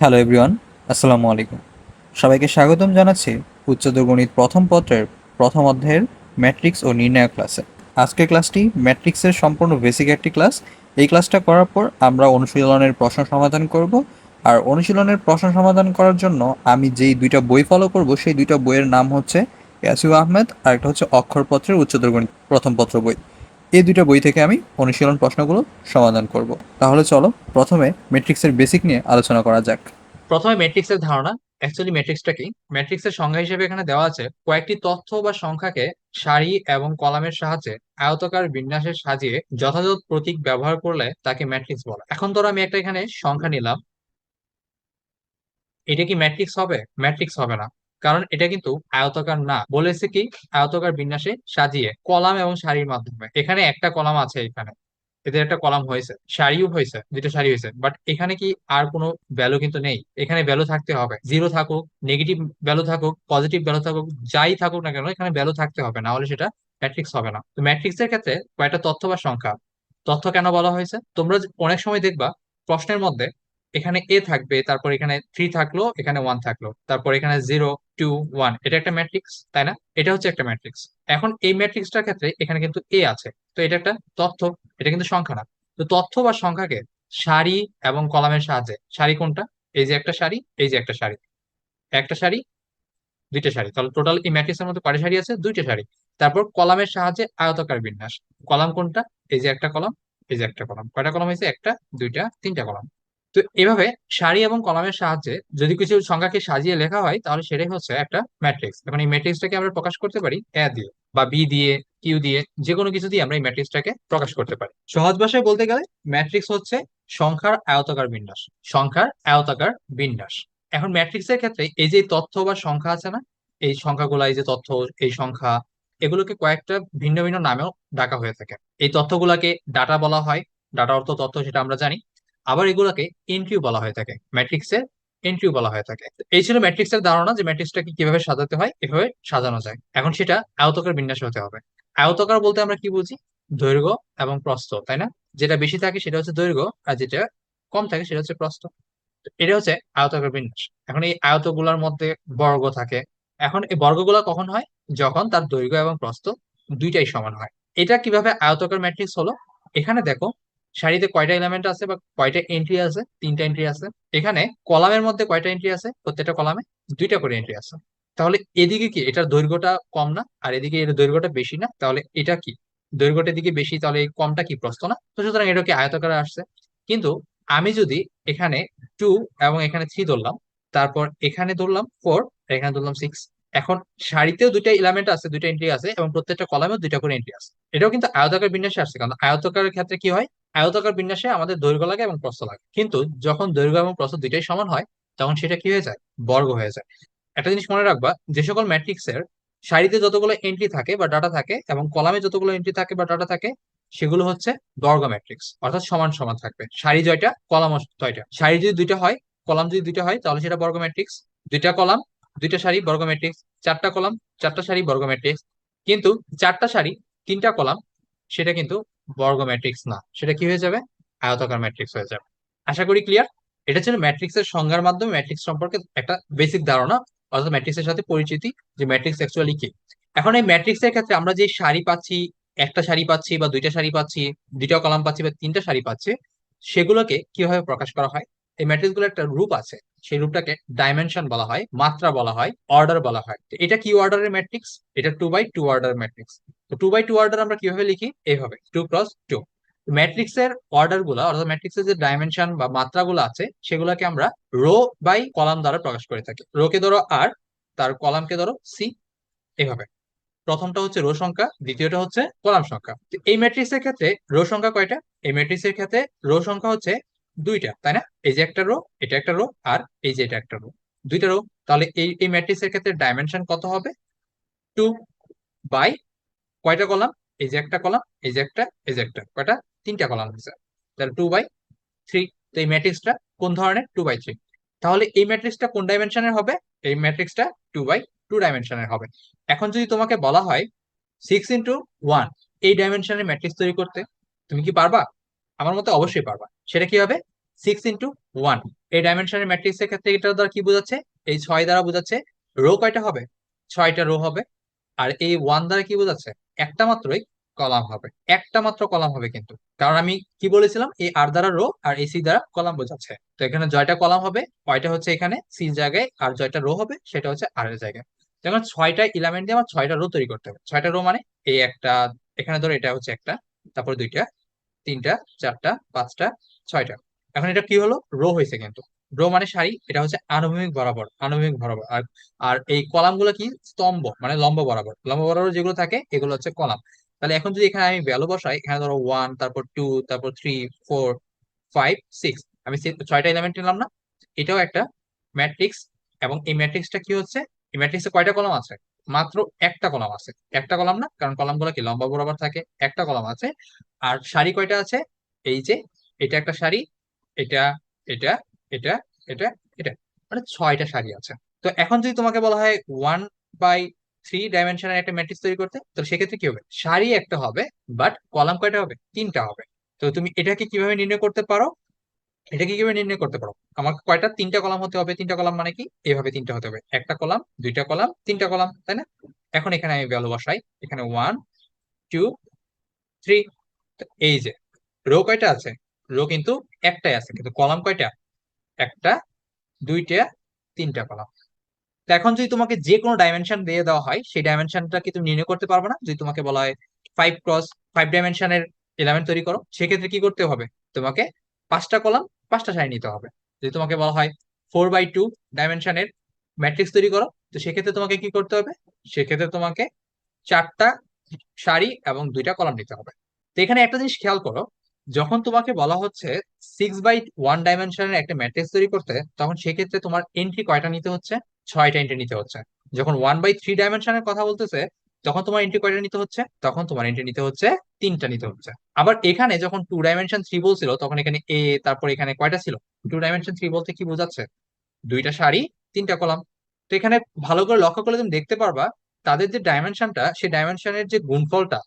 Hello everyone, আসসালামু আলাইকুম। সবাইকে স্বাগতম জানাচ্ছি উচ্চতর গণিত প্রথম পত্রের প্রথম অধ্যায়ের ম্যাট্রিক্স ও নির্ণায়ক ক্লাসে। আজকের ক্লাসটি ম্যাট্রিক্সের সম্পূর্ণ বেসিক একটি ক্লাস। এই ক্লাসটা করার পর আমরা অনুশীলনের প্রশ্ন সমাধান করব। আর অনুশীলনের প্রশ্ন সমাধান করার জন্য আমি যেই দুইটা বই ফলো করব সেই দুইটা বইয়ের নাম হচ্ছে ইয়াসিউ আহমেদ আর একটা হচ্ছে অক্ষরপত্রের উচ্চতর গণিত প্রথম পত্র বই। এই দুইটা বই থেকে আমি অনুশীলন প্রশ্নগুলো সমাধান করব। তাহলে চলো প্রথমে ম্যাট্রিক্সের বেসিক নিয়ে আলোচনা করা যাক। প্রথমে ম্যাট্রিক্সের ধারণা। অ্যাকচুয়ালি ম্যাট্রিক্সটা কি? ম্যাট্রিক্সের সংজ্ঞা হিসেবে এখানে দেওয়া আছে কয়েকটি তথ্য বা সংখ্যাকে সারি এবং কলামের সাহায্যে আয়তাকার বিন্যাসে সাজিয়ে যথাযথ প্রতীক ব্যবহার করলে তাকে ম্যাট্রিক্স বলে। এখন ধরো আমি একটা এখানে সংখ্যা নিলাম, এটা কি ম্যাট্রিক্স হবে? ম্যাট্রিক্স হবে না, কারণ এটা কিন্তু আয়তাকার না। বলেছে কি আয়তাকার বিন্যাসে সাজিয়ে কলাম এবং সারির মাধ্যমে। এখানে একটা কলাম আছে, এখানে এদের একটা কলাম হয়েছে, সারিও হয়েছে, দুটো সারি হয়েছে, বাট এখানে কি আর কোনো ভ্যালু কিন্তু নেই। এখানে ভ্যালু থাকতে হবে, জিরো থাকুক, নেগেটিভ ভ্যালু থাকুক, পজিটিভ ভ্যালু থাকুক, যাই থাকুক না কেন এখানে ভ্যালু থাকতে হবে, না হলে সেটা ম্যাট্রিক্স হবে না। তো ম্যাট্রিক্স এর ক্ষেত্রে কয়েকটা তথ্য বা সংখ্যা। তথ্য কেন বলা হয়েছে? তোমরা অনেক সময় দেখবা প্রশ্নের মধ্যে এখানে এ থাকবে, তারপর এখানে থ্রি থাকলো, এখানে ওয়ান থাকলো, তারপর এখানে জিরো, টু, ওয়ান, এটা একটা ম্যাট্রিক্স, তাই না? এটা হচ্ছে একটা ম্যাট্রিক্স। এখন এই ম্যাট্রিক্সটার ক্ষেত্রে এখানে কিন্তু এ আছে, তো এটা একটা তথ্য, এটা কিন্তু সংখ্যা না। তো তথ্য বা সংখ্যাকে সারি এবং কলামের সাহায্যে, সারি কোনটা? এই যে একটা সারি, এই যে একটা সারি, একটা সারি, দুইটা সারি, তাহলে টোটাল এই ম্যাট্রিক্সের মধ্যে কয়টা সারি আছে? দুইটা সারি। তারপর কলামের সাহায্যে আয়তাকার বিন্যাস। কলাম কোনটা? এই যে একটা কলাম, এই যে একটা কলাম। কয়টা কলাম হয়েছে? একটা, দুইটা, তিনটা কলাম। তো এভাবে সারি এবং কলামের সাহায্যে যদি কিছু সংখ্যাকে সাজিয়ে লেখা হয় তাহলে সেটাই হচ্ছে একটা ম্যাট্রিক্স। এখন এই ম্যাট্রিক্সটাকে আমরা প্রকাশ করতে পারি এ দিয়ে বা বি দিয়ে, কিউ দিয়ে, যে কোনো কিছু দিয়ে আমরা এই ম্যাট্রিক্সটাকে প্রকাশ করতে পারি। সহজ ভাষায় বলতে গেলে ম্যাট্রিক্স হচ্ছে সংখ্যার আয়তাকার বিন্যাস, সংখ্যার আয়তাকার বিন্যাস। এখন ম্যাট্রিক্সের ক্ষেত্রে এই যে তথ্য বা সংখ্যা আছে না, এই সংখ্যাগুলা, এই যে তথ্য, এই সংখ্যা, এগুলোকে কয়েকটা ভিন্ন ভিন্ন নামেও ডাকা হয়ে থাকে। এই তথ্যগুলাকে ডাটা বলা হয়, ডাটা অর্থ তথ্য, সেটা আমরা জানি। আবার এগুলোকে এন্ট্রিও বলা হয়ে থাকে, ম্যাট্রিক্সের এন্ট্রিও বলা হয়ে থাকে। তো এই ছিল ম্যাট্রিক্সের ধারণা, যে ম্যাট্রিক্সটাকে কিভাবে সাজাতে হয়, এভাবে সাজানো যায়। এখন সেটা আয়তাকার বিন্যাসে হতে হবে। আয়তাকার বলতে আমরা কি বুঝি? দৈর্ঘ্য এবং প্রস্থ, তাই না? যেটা বেশি থাকে সেটা হচ্ছে দৈর্ঘ্য, আর যেটা কম থাকে সেটা হচ্ছে প্রস্থ। তো এটা হচ্ছে আয়তাকার বিন্যাস। এখন এই আয়তগুলোর মধ্যে বর্গ থাকে। এখন এই বর্গগুলো কখন হয়? যখন তার দৈর্ঘ্য এবং প্রস্থ দুইটাই সমান হয়। এটা কিভাবে আয়তাকার ম্যাট্রিক্স হলো? এখানে দেখো সারিতে কয়টা এলিমেন্ট আছে বা কয়টা এন্ট্রি আছে? তিনটা এন্ট্রি আছে। এখানে কলামের মধ্যে কয়টা এন্ট্রি আছে? প্রত্যেকটা কলামে দুইটা করে এন্ট্রি আছে। তাহলে এদিকে কি এটার দৈর্ঘ্যটা কম না, আর এদিকে এর দৈর্ঘ্যটা বেশি না? তাহলে এটা কি দৈর্ঘ্যটার দিকে বেশি, তাহলে এই কমটা কি প্রস্থ না? তো সুতরাং এটা কি আয়তাকারে আসছে। কিন্তু আমি যদি এখানে টু এবং এখানে থ্রি ধরলাম, তারপর এখানে ধরলাম ফোর, এখানে ধরলাম সিক্স। এখন সারিতেও দুইটা এলিমেন্ট আছে, দুইটা এন্ট্রি আছে, এবং প্রত্যেকটা কলামেও দুইটা করে এন্ট্রি আছে। এটাও কিন্তু আয়তাকার বিন্যাসে আসছে, কারণ আয়তাকারের ক্ষেত্রে কি হয়? আয়তাকার বিন্যাসে আমাদের দৈর্ঘ্য লাগে এবং প্রস্থ লাগে, কিন্তু যখন দৈর্ঘ্য এবং প্রস্থ দুইটাই সমান হয় তখন সেটা কি হয়ে যায়? বর্গ হয়ে যায়। একটা জিনিস মনে রাখবা, যে সকল ম্যাট্রিক্সের সারিতে যতগুলো এন্ট্রি থাকে বা ডাটা থাকে এবং কলামে যতগুলো এন্ট্রি থাকে বা ডাটা থাকে, সেগুলো হচ্ছে বর্গ ম্যাট্রিক্স, অর্থাৎ সমান সমান থাকবে। সারি জয়টা, কলাম ছয়টা। সারি যদি দুইটা হয়, কলাম যদি দুইটা হয়, তাহলে সেটা বর্গ ম্যাট্রিক্স। দুইটা কলাম, দুইটা সারি, বর্গ ম্যাট্রিক্স। চারটা কলাম, চারটা সারি, বর্গ ম্যাট্রিক্স। কিন্তু চারটা সারি, তিনটা কলাম, সেটা কিন্তু বর্গ ম্যাট্রিক্স না, সেটা কি হয়ে যাবে? আয়তাকার ম্যাট্রিক্স হয়ে যাবে। আশা করি ক্লিয়ার। এটা ছিল ম্যাট্রিক্সের সংজ্ঞার মাধ্যমে ম্যাট্রিক্স সম্পর্কে একটা বেসিক ধারণা, অর্থাৎ ম্যাট্রিক্সের সাথে পরিচিতি, যে ম্যাট্রিক্স অ্যাকচুয়ালি কি। এখন এই ম্যাট্রিক্সের ক্ষেত্রে আমরা যে সারি পাচ্ছি, একটা সারি পাচ্ছি বা দুইটা সারি পাচ্ছি, দুইটা কলাম পাচ্ছি বা তিনটা সারি পাচ্ছি, সেগুলোকে কিভাবে প্রকাশ করা হয়? এই ম্যাট্রিক্স গুলো একটা রূপ আছে, সেই রূপটাকে ডাইমেনশন বলা হয়, মাত্রা বলা হয়, অর্ডার বলা হয়। তো এটা কি অর্ডারের ম্যাট্রিক্স? এটা two by two order matrix. তো টু বাই টু অর্ডার আমরা কিভাবে লিখি? এইভাবে, টু ক্রস টু। ম্যাট্রিক্সের অর্ডার গুলা, অর্থাৎ ম্যাট্রিক্সের যে ডাইমেনশন বা মাত্রাগুলো আছে, সেগুলোকে আমরা রো বাই কলাম দ্বারা প্রকাশ করে থাকি। রো কে ধরো আর, তার কলামকে ধরো সি, এভাবে। প্রথমটা হচ্ছে রো সংখ্যা, দ্বিতীয়টা হচ্ছে কলাম সংখ্যা। তো এই ম্যাট্রিক্সের ক্ষেত্রে রো সংখ্যা কয়টা? এই ম্যাট্রিক্সের ক্ষেত্রে রো সংখ্যা হচ্ছে দুইটা, তাই না? এই যে একটা রো, এটা একটা রো, আর এই যে এটা একটা রো, দুইটা রো। তাহলে এই এই ম্যাট্রিক্সের ক্ষেত্রে ডাইমেনশন কত হবে? টু বাই কয়টা কলাম? এই যে একটা কলাম, এই যে একটা, এই যে একটা, কয়টা? তিনটা কলাম হচ্ছে, তাহলে টু বাই থ্রি। তো এই ম্যাট্রিক্সটা কোন ধরনের? Two by three. তাহলে এই ম্যাট্রিক্সটা কোন ডাইমেনশনের হবে? এই ম্যাট্রিক্সটা টু বাই টু ডাইমেনশনের হবে। এখন যদি তোমাকে বলা হয় সিক্স ইন্টু ওয়ান, এই ডাইমেনশনের ম্যাট্রিক্স তৈরি করতে, তুমি কি পারবা? আমার মতে অবশ্যই পারবা। সেটা কি হবে? 6 × 1। এই ডাইমেনশনের ম্যাট্রিক্সের ক্ষেত্রে এটার দ্বারা কি বোঝাচ্ছে? এই 6 দ্বারা বোঝাচ্ছে রো কয়টা হবে? 6টা রো হবে। আর এই 1 দ্বারা কি বোঝাচ্ছে? একটা মাত্রই কলাম হবে, একটা মাত্র কলাম হবে কিন্তু, কারণ আমি কি বলেছিলাম, এই আর দ্বারা রো আর এই সি দ্বারা কলাম বোঝাচ্ছে। তো এখানে জয়টা কলাম হবে, কয়টা হচ্ছে এখানে সির জায়গায়, আর জয়টা রো হবে সেটা হচ্ছে আর এর জায়গায়। যেমন 6টা এলিমেন্ট দিয়ে আমার 6টা রো তৈরি করতে হবে। 6টা রো মানে এই একটা, এখানে ধরো এটা হচ্ছে একটা, তারপর দুইটা, তিনটা, চারটা, পাঁচটা, 6টা। এখন এটা কি হলো? রো হয়েছে কিন্তু। রো মানে সারি, এটা হচ্ছে আনুভূমিক বরাবর, আনুভূমিক বরাবর। আর আর এই কলাম গুলো কি? স্তম্ভ, মানে লম্ব বরাবর, লম্ব বরাবর যেগুলো থাকে এগুলো হচ্ছে কলাম। তাহলে এখন যদি এখানে আমি ভ্যালু বসাই, এখানে ধরো 1, তারপর 2, তারপর 3, 4, 5, 6, আমি 6টা এলিমেন্ট নিলাম না? এটাও একটা ম্যাট্রিক্স। এবং এই ম্যাট্রিক্সটা কি হচ্ছে? এই ম্যাট্রিক্সে কয়টা কলাম আছে? মাত্র একটা কলাম আছে। একটা কলাম না, কারণ কলাম গুলো কি লম্বা বরাবর থাকে। একটা কলাম আছে। আর সারি কয়টা আছে? এই যে এটা একটা সারি, এটা, এটা, এটা, এটা, এটা, মানে 6টা সারি আছে। তো এখন যদি তোমাকে বলা হয় 1/3 ডাইমেনশনের একটা ম্যাট্রিক্স তৈরি করতে, তো সেক্ষেত্রে কি হবে? সারি একটা হবে, বাট কলাম কয়টা হবে? 3টা হবে। তো তুমি এটাকে কিভাবে নির্ণয় করতে পারো? এটাকে কিভাবে নির্ণয় করতে পারো? আমার কয়টা? 3টা কলাম হতে হবে। 3টা কলাম মানে কি? এভাবে 3টা হতে হবে, একটা কলাম, দুইটা কলাম, 3টা কলাম, তাই না? এখন এখানে আমি ভ্যালু বসাই, এখানে 1, 2, 3। এই যে রো কয়টা আছে? রো কিন্তু একটাই আছে, কিন্তু কলাম কয়টা? একটা, দুইটা, 3টা কলাম। তো এখন যদি তোমাকে যে কোনো ডাইমেনশন দিয়ে দেওয়া হয়, সেই ডাইমেনশনটা কি তুমি নির্ণয় করতে পারবে না? যদি তোমাকে বলা হয় 5x5 ডাইমেনশনের এলিমেন্ট তৈরি করো, সেক্ষেত্রে কি করতে হবে? তোমাকে 5টা কলাম, 5টা সারি নিতে হবে। যদি তোমাকে বলা হয় 4/2 ডাইমেনশনের ম্যাট্রিক্স তৈরি করো, তো সেক্ষেত্রে তোমাকে কি করতে হবে? সেক্ষেত্রে তোমাকে 4টা সারি এবং 2টা কলাম নিতে হবে। তো এখানে একটা জিনিস খেয়াল করো, যখন তোমাকে বলা হচ্ছে 6/1 ডাইমেনশনের একটা ম্যাট্রিক্স তৈরি করতে, তখন সেক্ষেত্রে তোমার এন্ট্রি কয়টা নিতে হচ্ছে? 6টা এন্ট্রি নিতে হচ্ছে। যখন 1/3 ডাইমেনশনের কথা বলতেছে, তখন তোমার এন্ট্রি কয়টা নিতে হচ্ছে? তখন তোমার এন্ট্রি নিতে হচ্ছে 3টা নিতে হচ্ছে। আবার এখানে যখন 2D3 বলছিল, তখন এখানে তারপর এখানে কয়টা ছিল? 2D3 বলতে কি বোঝাচ্ছে? 2টা সারি, 3টা কলাম। তো এখানে ভালো করে লক্ষ্য করলে তুমি দেখতে পারবা, তাদের যে ডাইমেনশনটা, সেই ডাইমেনশনের যে গুণফলটা,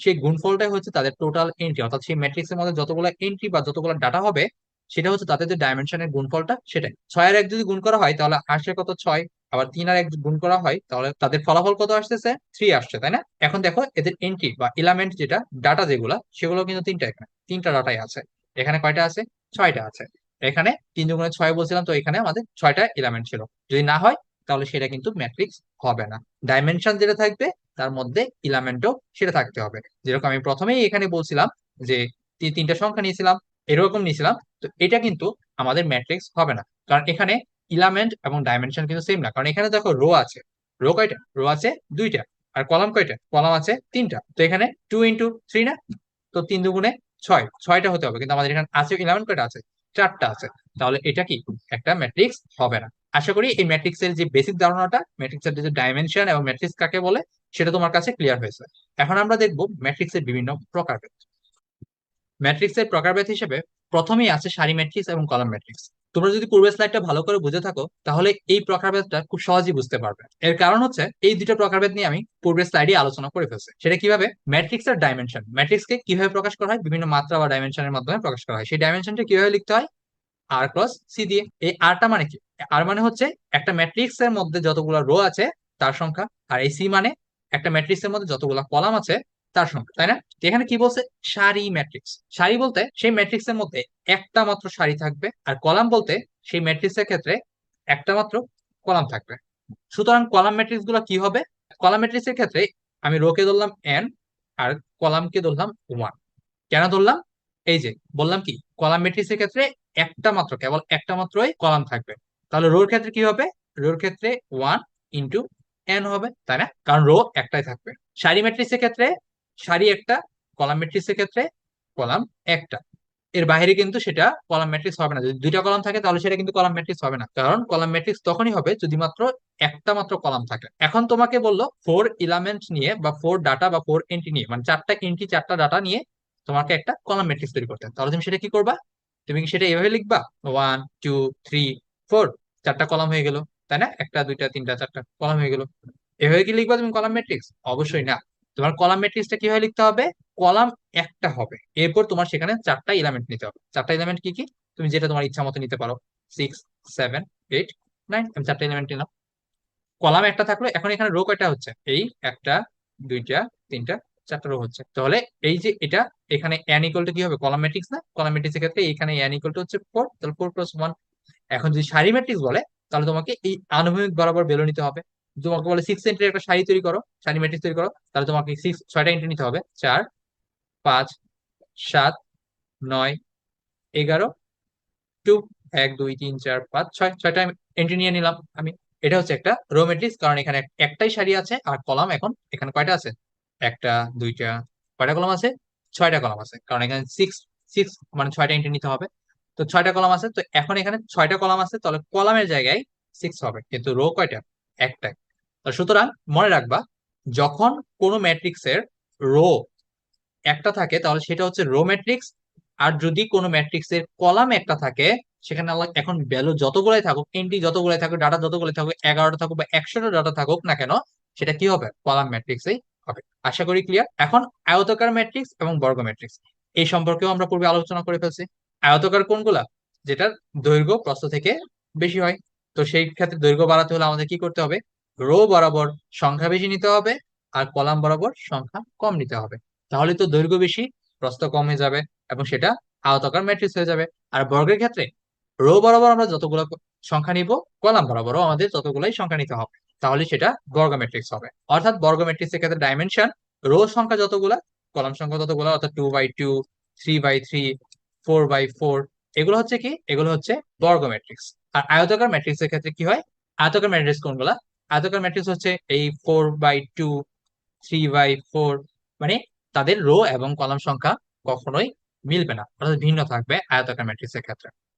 সেই গুণফলটাই হচ্ছে তাদের টোটাল এন্ট্রি। অর্থাৎ সেই ম্যাট্রিক্সের মধ্যে যতগুলো এন্ট্রি বা যতগুলো ডাটা হবে, সেটা হচ্ছে তাদের যে ডাইমেনশনের গুণফলটা, সেটাই। 6 আর 1 যদি গুণ করা হয় তাহলে আসে কত? 6। আবার 3 আর 1 গুণ করা হয় তাহলে তাদের ফলাফল কত আসতেছে? 3 আসছে, তাই না? এখন দেখো এদের এন্ট্রি বা এলিমেন্ট যেটা, ডাটা যেগুলা, সেগুলো কিন্তু 3টা। এখানে 3টা ডাটাই আছে। এখানে কয়টা আছে? 6টা আছে। এখানে 3 × 6 বলছিলাম, তো এখানে আমাদের 6টা এলিমেন্ট ছিল। যদি না হয়, তাহলে সেটা কিন্তু ম্যাট্রিক্স হবে না। ডাইমেনশন যেটা থাকবে, তার মধ্যে এলিমেন্টও সেটা থাকতে হবে। যেরকম আমি প্রথমেই এখানে বলছিলাম যে 3টা সংখ্যা নিয়েছিলাম, এরকম নিয়েছিলাম, তো এটা কিন্তু আমাদের ম্যাট্রিক্স হবে না। কারণ এখানে এলিমেন্ট এবং ডাইমেনশন কিন্তু সেম না। কারণ এখানে দেখো রো আছে, রো কয়টা? রো আছে 2টা। আর কলাম কয়টা? কলাম আছে 3টা। তো এখানে 2 × 3 না? তো 3 2 গুণে 6, 6টা হতে হবে, কিন্তু আমাদের এখানে আছে এলিমেন্ট কয়টা আছে? 4টা আছে। তাহলে এটা কি একটা ম্যাট্রিক্স হবে না। আশা করি এই ম্যাট্রিক্সের যে বেসিক ধারণাটা, ম্যাট্রিক্সের যে ডাইমেনশন এবং ম্যাট্রিক্স কাকে বলে, সেটা তোমার কাছে ক্লিয়ার হয়েছে। এখন আমরা দেখব ম্যাট্রিক্সের বিভিন্ন প্রকারভেদ। ম্যাট্রিক্সের প্রকারভেদ হিসেবে প্রথমেই আছে সারি ম্যাট্রিক্স এবং কলাম ম্যাট্রিক্স। তোমরা যদি পূর্বের স্লাইডটা ভালো করে বুঝে থাকো, তাহলে এই প্রকারভেদটা খুব সহজেই বুঝতে পারবে। এর কারণ হচ্ছে এই দুটো প্রকারভেদ নিয়ে আমি পূর্বের স্লাইডে আলোচনা করে ফেলছি। সেটা কিভাবে? ম্যাট্রিক্সের ডাইমেনশন, ম্যাট্রিক্সকে কিভাবে প্রকাশ করা হয়? বিভিন্ন মাত্রা বা ডাইমেনশনের মাধ্যমে প্রকাশ করা হয়। সেই ডাইমেনশনটা কিভাবে লিখতে হয়? R × C দিয়ে। এই আরটা মানে কি? আর মানে হচ্ছে একটা ম্যাট্রিক্স এর মধ্যে যতগুলো রো আছে তার সংখ্যা। আর এই সি মানে একটা ম্যাট্রিক্স এর মধ্যে যতগুলো কলাম আছে তার সংখ্যা, তাই না? তো এখানে কি বলছে? সারি ম্যাট্রিক্স। সারি বলতে সেই ম্যাট্রিক্স এর মধ্যে একটা মাত্র সারি থাকবে, আর কলাম বলতে সেই ম্যাট্রিক্স এর ক্ষেত্রে একটা মাত্র কলাম থাকবে। সুতরাং কলাম ম্যাট্রিক্স গুলো কি হবে? কলাম ম্যাট্রিক্স এর ক্ষেত্রে আমি রো কে ধরলাম n, আর কলামকে ধরলাম 1। কেন ধরলাম? এই যে বললাম কি, কলাম ম্যাট্রিক্সের ক্ষেত্রে একটা মাত্র, কেবল একটা মাত্রই কলাম থাকবে। তাহলে রোর ক্ষেত্রে কি হবে? রোর ক্ষেত্রে 1 × n হবে, তাই না? কারণ রো একটাই থাকবে। সারি ম্যাট্রিক্সের ক্ষেত্রে সারি একটা, কলাম ম্যাট্রিক্সের ক্ষেত্রে কলাম একটা। এর বাইরে কিন্তু সেটা কলাম ম্যাট্রিক্স হবে না। যদি 2টা কলাম থাকে তাহলে সেটা কিন্তু কলাম ম্যাট্রিক্স হবে না, কারণ কলাম ম্যাট্রিক্স তখনই হবে যদি মাত্র একটা মাত্র কলাম থাকে। এখন তোমাকে বললো 4 এলিমেন্ট নিয়ে বা 4 ডাটা বা 4 এন্ট্রি নিয়ে, মানে 4টা এন্ট্রি 4টা ডাটা নিয়ে তোমাকে একটা কলাম ম্যাট্রিক্স তৈরি করতে হবে। তাহলে তুমি সেটা কি করবা? তুমি কি সেটা এভাবে লিখবা? 1 2 3 4, 4টা কলাম হয়ে গেল, তাই না? একটা, দুইটা, তিনটা, 4টা কলাম হয়ে গেল। এভাবে কি লিখবা তুমি কলাম ম্যাট্রিক্স? অবশ্যই না। তোমার কলাম ম্যাট্রিক্সটা কিভাবে লিখতে হবে? কলাম একটা হবে, এরপর তোমার সেখানে 4টা এলিমেন্ট নিতে হবে। 4টা এলিমেন্ট কি কি? তুমি যেটা তোমার ইচ্ছা মতো নিতে পারো। 6 7 8 9, আমি 4টা এলিমেন্ট নিলাম। কলাম একটা থাকলো, এখন এখানে রো কয়টা হচ্ছে? এই একটা, দুইটা, তিনটা, চারটা রো হচ্ছে। তাহলে এই যে এটা, এখানে n ইকুয়াল টু কি হবে? কলাম ম্যাট্রিক্স না? কলাম ম্যাট্রিক্স এর ক্ষেত্রে এখানে n ইকুয়াল টু হচ্ছে 4, তাহলে 4 + 1। এখন যদি সারি ম্যাট্রিক্স বলে, তাহলে তোমাকে এই আনুভূমিক বরাবর বেলো নিতে হবে। তোমাকে বলে 6 এন্ট্রি একটা সারি তৈরি করো, সারি ম্যাট্রিক্স তৈরি করো, তাহলে তোমাকে 6 6টা এন্ট্রি নিতে হবে। 4 5 7 9 11 2 1 2 3 4 5 6, 6টা এন্ট্রি নিয়ে নিলাম আমি। এটা হচ্ছে একটা রো ম্যাট্রিক্স, কারণ এখানে একটাই সারি আছে আর কলাম এখন এখানে কয়টা আছে? একটা, দুইটা, কয়টা কলাম আছে? 6টা কলাম আছে, কারণ এখানে সিক্স সিক্স মানে 6টা এন্ট্রি নিতে হবে। তো 6টা কলাম আছে, তো এখন এখানে 6টা কলাম আছে, তাহলে কলামের জায়গায় 6 হবে, কিন্তু রো কয়টা? একটাই। তো সুতরাং মনে রাখবা, যখন কোনো ম্যাট্রিক্সের রো একটা থাকে তাহলে সেটা হচ্ছে রো ম্যাট্রিক্স। আর যদি কোনো ম্যাট্রিক্সের কলাম একটা থাকে, সেখানে এখন ভ্যালু যতগুলাই থাকুক, এন্ট্রি যতগুলাই থাকুক, ডাটা যতগুলাই থাকুক, 11টা থাকুক বা 100টা ডাটা থাকুক না কেন, সেটা কি হবে? কলাম ম্যাট্রিক্সই হবে। আশা করি ক্লিয়ার। এখন আয়তাকার ম্যাট্রিক্স এবং বর্গ ম্যাট্রিক্স এই সম্পর্কেও আমরা পূর্বে আলোচনা করে ফেলছি। আয়তাকার কোনগুলা? যেটার দৈর্ঘ্য প্রস্থ থেকে বেশি হয়। তো সেই ক্ষেত্রে দৈর্ঘ্য বাড়াতে হলে আমাদের কি করতে হবে? রো বরাবর সংখ্যা বেশি নিতে হবে, আর কলাম বরাবর সংখ্যা কম নিতে হবে। তাহলে তো দৈর্ঘ্য বেশি, প্রস্থ কম হয়ে যাবে, এবং সেটা আয়তাকার ম্যাট্রিক্স হয়ে যাবে। আর বর্গের ক্ষেত্রে রো বরাবর আমরা যতগুলো সংখ্যা নিব, কলাম বরাবরও আমাদের ততগুলাই সংখ্যা নিতে হবে, তাহলে সেটা বর্গ ম্যাট্রিক্স হবে। অর্থাৎ বর্গ ম্যাট্রিক্স এর ক্ষেত্রে ডাইমেনশন রো সংখ্যা যতগুলা, কলাম সংখ্যা ততগুলা, অর্থাৎ 2 × 2, 3 × 3, 4 × 4, এগুলো হচ্ছে কি? এগুলো হচ্ছে বর্গ ম্যাট্রিক্স। আর আয়তাকার ম্যাট্রিক্স এর ক্ষেত্রে কি হয়? আয়তাকার ম্যাট্রিক্স কোনগুলা? আয়তাকার ম্যাট্রিক্স হচ্ছে এই 4/2, 3/4, মানে তাদের রো এবং কলাম সংখ্যা কখনোই মিলবে না, অর্থাৎ ভিন্ন থাকবে আয়তাকার ম্যাট্রিক্স এর ক্ষেত্রে।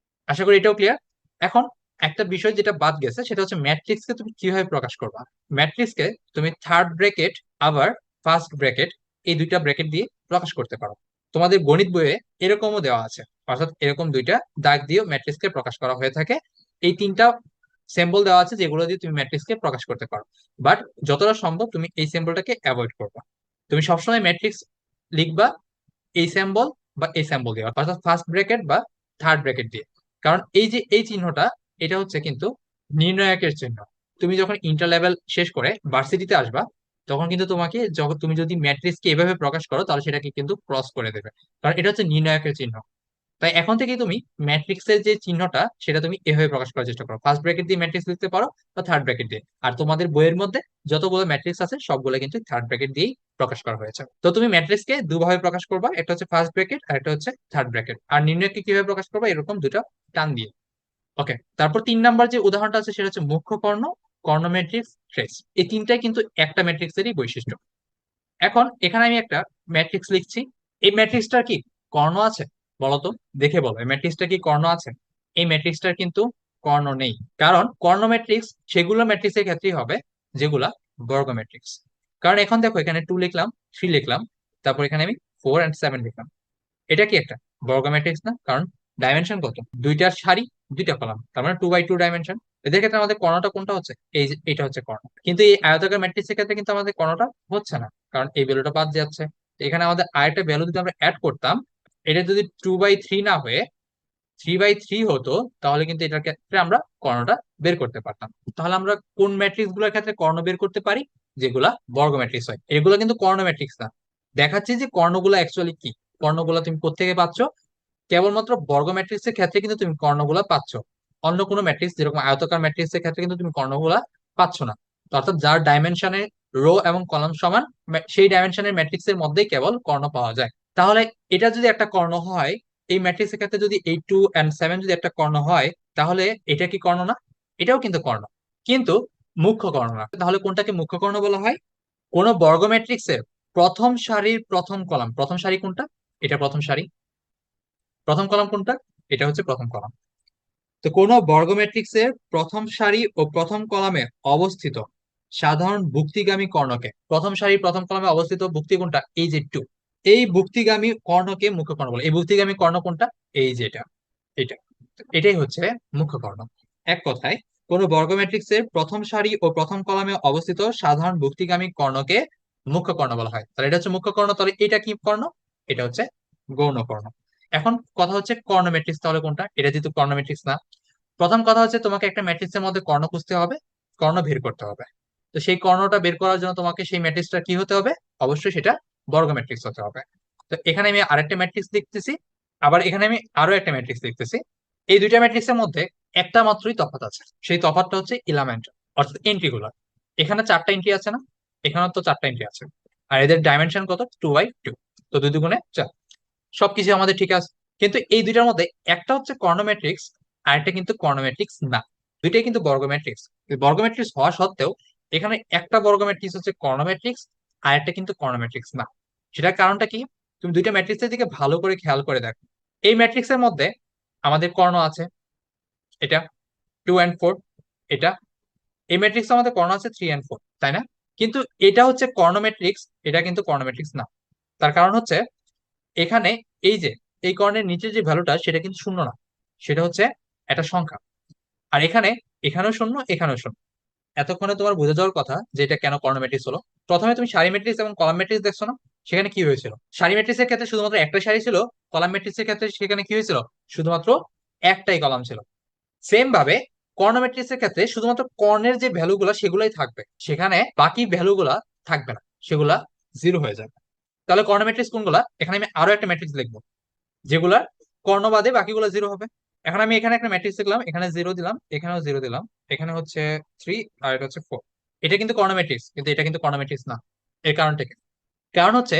আশা করি এটাও ক্লিয়ার। এখন একটা বিষয় যেটা বাদ গেছে, সেটা হচ্ছে ম্যাট্রিক্স কে তুমি কিভাবে প্রকাশ করবা। ম্যাট্রিক্স কে তুমি থার্ড ব্র্যাকেট আবার ফার্স্ট ব্র্যাকেট, এই দুইটা ব্র্যাকেট দিয়ে প্রকাশ করতে পারো। তোমাদের গণিত বইয়ে এরকমও দেওয়া আছে, অর্থাৎ এরকম দুইটা দাগ দিয়েও ম্যাট্রিক্স কে প্রকাশ করা হয়ে থাকে। এই তিনটা সিম্বল দেওয়া আছে যেগুলো দিয়ে তুমি ম্যাট্রিক্স কে প্রকাশ করতে পারো। বাট যতটা সম্ভব তুমি এই সিম্বলটাকে অ্যাভয়েড করবা। তুমি সবসময় ম্যাট্রিক্স লিখবা এই সিম্বল বা এই সিম্বল দিয়ে, অর্থাৎ ফার্স্ট ব্র্যাকেট বা থার্ড ব্র্যাকেট দিয়ে। কারণ এই যে এই চিহ্নটা, এটা হচ্ছে কিন্তু নির্ণায়কের চিহ্ন। তুমি যখন ইন্টার লেভেল শেষ করে ভার্সিটিতে আসবা, তখন কিন্তু তোমাকে যখন তুমি যদি ম্যাট্রিক্সকে এভাবে প্রকাশ করো, তাহলে সেটাকে কিন্তু ক্রস করে দেবে, কারণ এটা হচ্ছে নির্ণায়কের চিহ্ন। তাই এখন থেকে তুমি ম্যাট্রিক্সের যে চিহ্নটা, সেটা তুমি এভাবে প্রকাশ করার চেষ্টা করো। ফার্স্ট ব্র্যাকেট দিয়ে ম্যাট্রিক্স লিখতে পারো বা থার্ড ব্র্যাকেট দিয়ে। আর তোমাদের বইয়ের মধ্যে যতগুলো ম্যাট্রিক্স আছে সবগুলো কিন্তু থার্ড ব্র্যাকেট দিয়েই প্রকাশ করা হয়েছে। তো তুমি ম্যাট্রিক্সকে দুভাবে প্রকাশ করবা, একটা হচ্ছে ফার্স্ট ব্র্যাকেট আর একটা হচ্ছে থার্ড ব্র্যাকেট। আর নির্ণয়কে কিভাবে প্রকাশ করবা? এরকম দুটো টান দিয়ে। ওকে, তারপর 3 নাম্বার যে উদাহরণটা আছে সেটা হচ্ছে মুখ্য কর্ণ, কর্ণ ম্যাট্রিক্স, ট্রেস। এই তিনটাই কিন্তু একটা ম্যাট্রিক্সেরই বৈশিষ্ট্য। এখন এখানে আমি একটা ম্যাট্রিক্স লিখছি। এই ম্যাট্রিক্সটার কি কর্ণ আছে? বলতো, দেখে বলো, এই ম্যাট্রিক্সটা কি কর্ণ আছে? এই ম্যাট্রিক্সটার কিন্তু কর্ণ নেই। কারণ কর্ণ ম্যাট্রিক্স সেগুলো ম্যাট্রিক্সের ক্ষেত্রেই হবে যেগুলা বর্গ ম্যাট্রিক্স। কারণ এখন দেখো, এখানে 2 লিখলাম, 3 লিখলাম, তারপর এখানে আমি 4 এবং 7 লিখলাম। এটা কি একটা বর্গ ম্যাট্রিক্স না? কারণ ডাইমেনশন কত? দুইটার সারি, দুইটা কলাম, তার মানে 2 × 2 ডাইমেনশন। এদের ক্ষেত্রে আমাদের কর্ণটা কোনটা হচ্ছে? এই যে এটা হচ্ছে কর্ণ। কিন্তু এই আয়তাকার ম্যাট্রিক্সের ক্ষেত্রে কিন্তু আমাদের কর্ণটা হচ্ছে না, কারণ এই ভ্যালুটা বাদ যাচ্ছে। তো এখানে আমাদের আরেকটা ভ্যালু যদি আমরা অ্যাড করতাম, এটা যদি 2/3 না হয়ে 3/3 হতো, তাহলে কিন্তু এটার ক্ষেত্রে আমরা কর্ণটা বের করতে পারতাম। তাহলে আমরা কোন ম্যাট্রিক্স গুলোর ক্ষেত্রে কর্ণ বের করতে পারি? যেগুলা বর্গ ম্যাট্রিক্স হয়। এগুলো কিন্তু কর্ণ ম্যাট্রিক্স না। দেখাচ্ছি যে কর্ণগুলো অ্যাকচুয়ালি কি। কর্ণগুলো তুমি কোত্থেকে পাচ্ছ? কেবলমাত্র বর্গ ম্যাট্রিক্স এর ক্ষেত্রে কিন্তু তুমি কর্ণগুলা পাচ্ছ। অন্য কোনো ম্যাট্রিক্স, যেরকম আয়তাকার ম্যাট্রিক্স এর ক্ষেত্রে কিন্তু তুমি কর্ণগুলা পাচ্ছ না। তো অর্থাৎ যার ডাইমেনশনে রো এবং কলাম সমান, সেই ডাইমেনশনের ম্যাট্রিক্স এর মধ্যেই কেবল কর্ণ পাওয়া যায়। তাহলে এটা যদি একটা কর্ণ হয়, এই ম্যাট্রিক্স এর ক্ষেত্রে যদি এই 2 এবং 7 যদি একটা কর্ণ হয়, তাহলে এটা কি কর্ণ না? এটাও কিন্তু কর্ণ, কিন্তু মুখ্য কর্ণ না। তাহলে কোনটাকে মুখ্য কর্ণ বলা হয়? কোন বর্গ ম্যাট্রিক্সের প্রথম সারির প্রথম কলাম, প্রথম সারি কোনটা? এটা প্রথম সারি। প্রথম কলাম কোনটা? এটা হচ্ছে প্রথম কলাম। তো কোন বর্গ ম্যাট্রিক্সের প্রথম সারি ও প্রথম কলামে অবস্থিত সাধারণ ভুক্তিগামী কর্ণকে, প্রথম সারি প্রথম কলামে অবস্থিত ভুক্তি কোনটা? এই যে 2, এই ভুক্তিগামী কর্ণকে মুখ্য কর্ণ বলে। এই ভুক্তিগামী কর্ণ কোনটা? এই যে এটা, এটা, এটাই হচ্ছে মুখ্য কর্ণ। এক কথায়, কোন বর্গ ম্যাট্রিক্সের প্রথম সারি ও প্রথম কলামে অবস্থিত সাধারণ ভুক্তিগামী কর্ণকে মুখ্য কর্ণ বলা হয়। তাহলে এটা হচ্ছে মুখ্য কর্ণ। তাহলে এটা কি কর্ণ? এটা হচ্ছে গৌণ কর্ণ। এখন কথা হচ্ছে কর্ণ ম্যাট্রিক্স তাহলে কোনটা? এটা যেহেতু কর্ণ ম্যাট্রিক্স না, প্রথম কথা হচ্ছে তোমাকে একটা ম্যাট্রিক্সের মধ্যে কর্ণ খুঁজতে হবে, কর্ণ বের করতে হবে। তো সেই কর্ণটা বের করার জন্য তোমাকে সেই ম্যাট্রিক্সটা কি হতে হবে? অবশ্যই সেটা বর্গ ম্যাট্রিক্স হতে হবে। তো এখানে আমি আরেকটা ম্যাট্রিক্স লিখতেছি, আবার এখানে আমি আরো একটা ম্যাট্রিক্স লিখতেছি। এই দুইটা ম্যাট্রিক্সের মধ্যে একটা মাত্রই তফাৎ আছে, সেই তফাৎটা হচ্ছে এলিমেন্ট, অর্থাৎ এন্ট্রি গুলো। এখানে 4টা এন্ট্রি আছে না, এখানে তো 4টা এন্ট্রি আছে, আর এদের ডাইমেনশন কত? 2 বাই 2। তো 2 2 গুণে 4, সবকিছু আমাদের ঠিক আছে। কিন্তু এই দুইটার মধ্যে একটা হচ্ছে কর্ণ ম্যাট্রিক্স, আর একটা কিন্তু কর্ণ ম্যাট্রিক্স না। দুইটাই কিন্তু বর্গ ম্যাট্রিক্স। বর্গ ম্যাট্রিক্স হওয়া সত্ত্বেও এখানে একটা বর্গ ম্যাট্রিক্স হচ্ছে কর্ণ ম্যাট্রিক্স, আর একটা কিন্তু কর্ণ ম্যাট্রিক্স না। সেটার কারণটা কি? তুমি দুইটা ম্যাট্রিক্সের দিকে ভালো করে খেয়াল করে দেখো। এই ম্যাট্রিক্সের মধ্যে আমাদের কর্ণ আছে, এটা 2 and 4, এটা। এই ম্যাট্রিক্স আমাদের কর্ণ আছে 3 and 4, তাই না? কিন্তু এটা হচ্ছে কর্ণ ম্যাট্রিক্স, এটা কিন্তু কর্ণ ম্যাট্রিক্স না। তার কারণ হচ্ছে এখানে এই যে এই কর্ণের নিচে যে ভ্যালুটা সেটা কিন্তু শূন্য না, সেটা হচ্ছে একটা সংখ্যা। আর এখানে এখানেও শূন্য, এখানেও শূন্য। এতক্ষণে তোমার বুঝে যাওয়ার কথা যে এটা কেন কর্ণ ম্যাট্রিক্স হলো। প্রথমে তুমি সারি ম্যাট্রিক্স এবং কলাম ম্যাট্রিক্স দেখছো না, সেখানে কি হয়েছিল? সারি ম্যাট্রিক্সের ক্ষেত্রে শুধুমাত্র একটা সারি ছিল, কলাম ম্যাট্রিক্সের ক্ষেত্রে সেখানে কি হয়েছিল? শুধুমাত্র একটাই কলাম ছিল। সেম ভাবে কর্ণ ম্যাট্রিক্সের ক্ষেত্রে শুধুমাত্র কর্ণের যে ভ্যালুগুলা সেগুলাই থাকবে, সেখানে বাকি ভ্যালুগুলা থাকবে না, সেগুলা জিরো হয়ে যাবে। তাহলে কর্ণ ম্যাট্রিক্স কোনগুলা? এখানে আমি আরো একটা ম্যাট্রিক্স লিখবো যেগুলার কর্ণ বাদে বাকিগুলো জিরো হবে। এখন আমি এখানে একটা ম্যাট্রিক্স লিখলাম, এখানে জিরো দিলাম, এখানেও জিরো দিলাম, এখানে হচ্ছে 3, আর এটা হচ্ছে 4। এটা কিন্তু কর্ণ ম্যাট্রিক্স, কিন্তু এটা কিন্তু কর্ণ ম্যাট্রিক্স না। এর কারণটা কি? কারণ হচ্ছে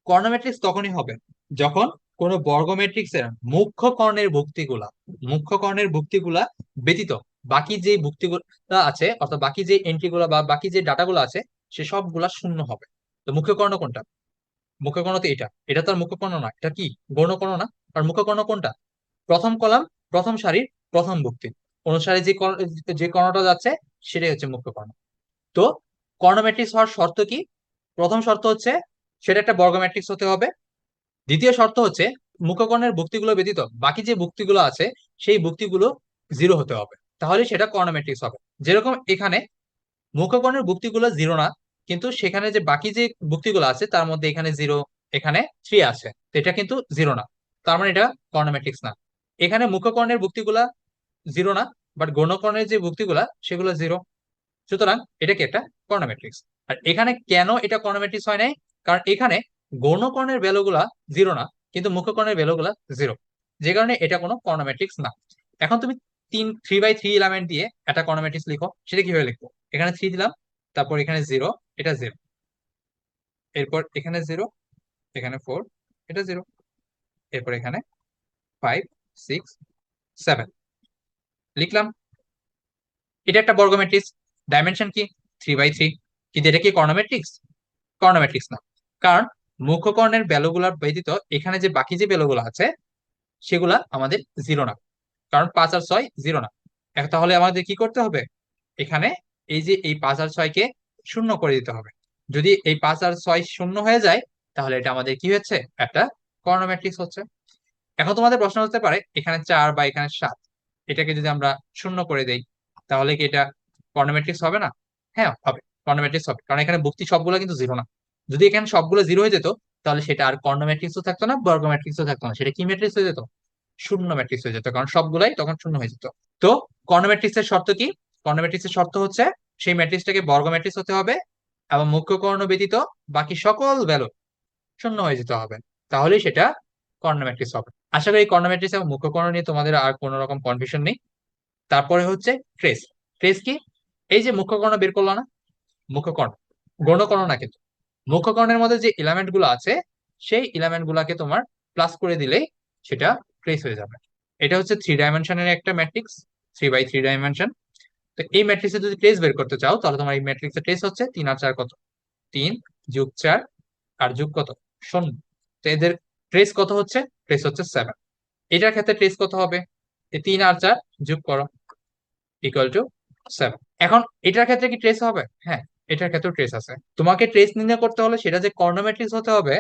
কর্ণ ম্যাট্রিক্স তখনই হবে যখন কোনো বর্গ ম্যাট্রিক্সের মুখ্য কর্ণের ভুক্তিগুলা, মুখ্য কর্ণের ভুক্তিগুলা ব্যতীত বাকি যে ভুক্তিগুলো আছে, অর্থাৎ বাকি যে এন্ট্রি গুলা বা বাকি যে ডাটাগুলো আছে, সে সবগুলা শূন্য হবে। তো মুখ্য কর্ণ কোনটা? মুখ্য কর্ণ তো এটা, এটা তো আর মুখ্য কর্ণ না, এটা কি গৌণ কর্ণ না? আর মুখ্য কর্ণ কোনটা? প্রথম কলাম, প্রথম সারির, প্রথম ভুক্তি অনুসারে যে কর্ণটা যাচ্ছে সেটাই হচ্ছে মুখ্য কর্ণ। তো কর্ণ ম্যাট্রিক্স হওয়ার শর্ত কি? প্রথম শর্ত হচ্ছে সেটা একটা বর্গ ম্যাট্রিক্স হতে হবে। দ্বিতীয় শর্ত হচ্ছে মুখ্যকর্ণের ভুক্তিগুলো ব্যতীত বাকি যে ভুক্তিগুলো আছে সেই ভুক্তিগুলো জিরো হতে হবে, তাহলে সেটা কর্ণ ম্যাট্রিক্স হবে। যেরকম এখানে মুখ্যকর্ণের ভুক্তিগুলো জিরো না, কিন্তু সেখানে যে বাকি যে ভুক্তিগুলো আছে তার মধ্যে এখানে জিরো, এখানে 3 আছে, তো এটা কিন্তু জিরো না, তার মানে এটা কর্ণ ম্যাট্রিক্স না। এখানে মুখ্যকর্ণের ভুক্তিগুলা জিরো না, বাট গৌণকর্ণের যে ভুক্তিগুলা সেগুলো জিরো, সুতরাং এটা কি একটা কর্ণ ম্যাট্রিক্স। আর এখানে কেন এটা কর্ণ ম্যাট্রিক্স হয় নাই? কারণ এখানে গৌণকর্ণের ভ্যালুগুলা জিরো না, কিন্তু মুখ্যকর্ণের ভ্যালুগুলা জিরো, যে কারণে এটা কোনো কর্ণ ম্যাট্রিক্স না। এখন তুমি 3 3 বাই 3 এলিমেন্ট দিয়ে একটা কর্ণ ম্যাট্রিক্স লিখো, সেটা কিভাবে লিখবো? এখানে 3 দিলাম, তারপর এখানে জিরো, এটা জিরো, এরপর এখানে জিরো, এখানে 4, এটা জিরো, এরপর এখানে 5 6 7 লিখলাম। এটা একটা বর্গ ম্যাট্রিক্স, ডাইমেনশন কি? 3 বাই 3। কিন্তু এটা কি কর্ণ ম্যাট্রিক্স? কর্ণ ম্যাট্রিক্স না, কারণ মুখ্য কর্ণের ভ্যালুগুলার ব্যতীত এখানে যে বাকি যে ভ্যালুগুলো আছে সেগুলা আমাদের জিরো না, কারণ 5 আর 6 জিরো না। তাহলে আমাদের কি করতে হবে? এখানে এই যে এই 5 আর 6 কে শূন্য করে দিতে হবে। যদি এই 5 আর 6 শূন্য হয়ে যায় তাহলে এটা আমাদের কি হচ্ছে? একটা কর্ণ ম্যাট্রিক্স হচ্ছে। এখন তোমাদের প্রশ্ন হতে পারে এখানে 4 বা এখানে 7, এটাকে যদি আমরা শূন্য করে দেই তাহলে কি এটা কর্ণ ম্যাট্রিক্স হবে না? হ্যাঁ হবে, কর্ণ ম্যাট্রিক্স হবে, কারণ এখানে ভুক্তি সবগুলো কিন্তু জিরো না। যদি এখানে সবগুলো জিরো হয়ে যেত তাহলে সেটা আর কর্ণ ম্যাট্রিক্সও থাকতো না, বর্গ ম্যাট্রিক্সও থাকতো না, সেটা কি ম্যাট্রিক্স হয়ে যেত? শূন্য ম্যাট্রিক্স হয়ে যেত, কারণ সবগুলাই তখন শূন্য হয়ে যেত। তো কর্ণ ম্যাট্রিক্সের শর্ত কি? কর্ণ ম্যাট্রিক্সের শর্ত হচ্ছে সেই ম্যাট্রিক্সটাকে বর্গ ম্যাট্রিক্স হতে হবে এবং মুখ্য কর্ণ ব্যতীত বাকি সকল ভ্যালু শূন্য হয়ে যেতে হবে, তাহলেই সেটা কর্ণ ম্যাট্রিক্স হবে। আশা করি কর্ণ ম্যাট্রিক্স এবং মুখ্য কর্ণ নিয়ে তোমাদের আর কোনো রকম কনফিউশন নেই। তারপরে হচ্ছে ট্রেস। ট্রেস কি? এই যে মুখ্য কর্ণ বের করলো না, মুখ্য কর্ণ, গৌণ কর্ণ না কিন্তু, মুখ্য কর্ণের মধ্যে যে এলিমেন্ট গুলো আছে সেই এলিমেন্ট গুলাকে তোমার প্লাস করে দিলেই সেটা ট্রেস হয়ে যাবে। এটা হচ্ছে 3 ডাইমেনশনের একটা ম্যাট্রিক্স, 3 বাই 3 ডাইমেনশন। তো এই ম্যাট্রিক্সে যদি ট্রেস বের করতে চাও তাহলে তোমার এই ম্যাট্রিক্সের ট্রেস হচ্ছে 3 আর 4 কত? 3 + 4 আর যোগ কত? 0। তো এদের ট্রেস কত হচ্ছে? ট্রেস হচ্ছে 7। এটার ক্ষেত্রে ট্রেস কত হবে? এই 3 আর 4 যোগ করো, = 7। এখন এটার ক্ষেত্রে কি ট্রেস হবে? হ্যাঁ, এটার ক্ষেত্রে ট্রেস আছে। তোমাকে ট্রেস নির্ণয় করতে হলে সেটা যে কর্ণ ম্যাট্রিক্স হতে হবে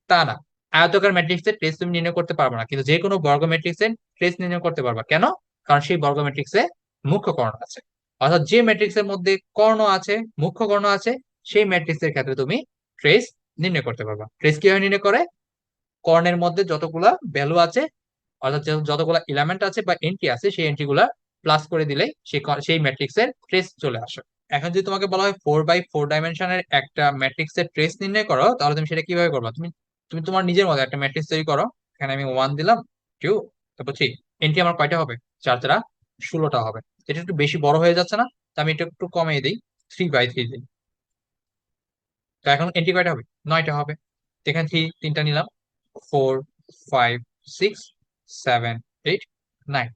তা না। আয়তাকার ম্যাট্রিক্সের ট্রেস তুমি নির্ণয় করতে পারবে না, কিন্তু যে কোনো বর্গ ম্যাট্রিক্সের ট্রেস নির্ণয় করতে পারবা। কেন? কারণ সেই বর্গ ম্যাট্রিক্সে মুখ্য কর্ণ আছে, অর্থাৎ যে ম্যাট্রিক্সের মধ্যে কর্ণ আছে, মুখ্য কর্ণ আছে, সেই ম্যাট্রিক্সের ক্ষেত্রে তুমি ট্রেস নির্ণয় করতে পারবা। ট্রেস কিভাবে নির্ণয় করে? কর্ণের মধ্যে যতগুলা ভ্যালু আছে, অর্থাৎ যতগুলা এলিমেন্ট আছে বা এন্ট্রি আছে, সেই এন্ট্রি গুলা প্লাস করে দিলেই সেই ম্যাট্রিক্সের ট্রেস চলে আসে। এখন যদি তোমাকে বলা হয় 4x4 ডাইমেনশনের একটা ম্যাট্রিক্সের ট্রেস নির্ণয় করো, তাহলে তুমি সেটা কিভাবে করবা? তুমি তুমি তোমার নিজের মতো একটা ম্যাট্রিক্স তৈরি করো। এখানে আমি 1 দিলাম, 2, তারপর 3। এন্ট্রি আমার কয়টা হবে? 4 4 16টা হবে। এটা একটু বেশি বড় হয়ে যাচ্ছে না? তো আমি এটা একটু কমিয়ে দিই, 3x3 দিই। তো এখন এন্ট্রি কয়টা হবে? 9টা হবে। তো এখানে তিনটা নিলাম, 4 5 6 7 8 9।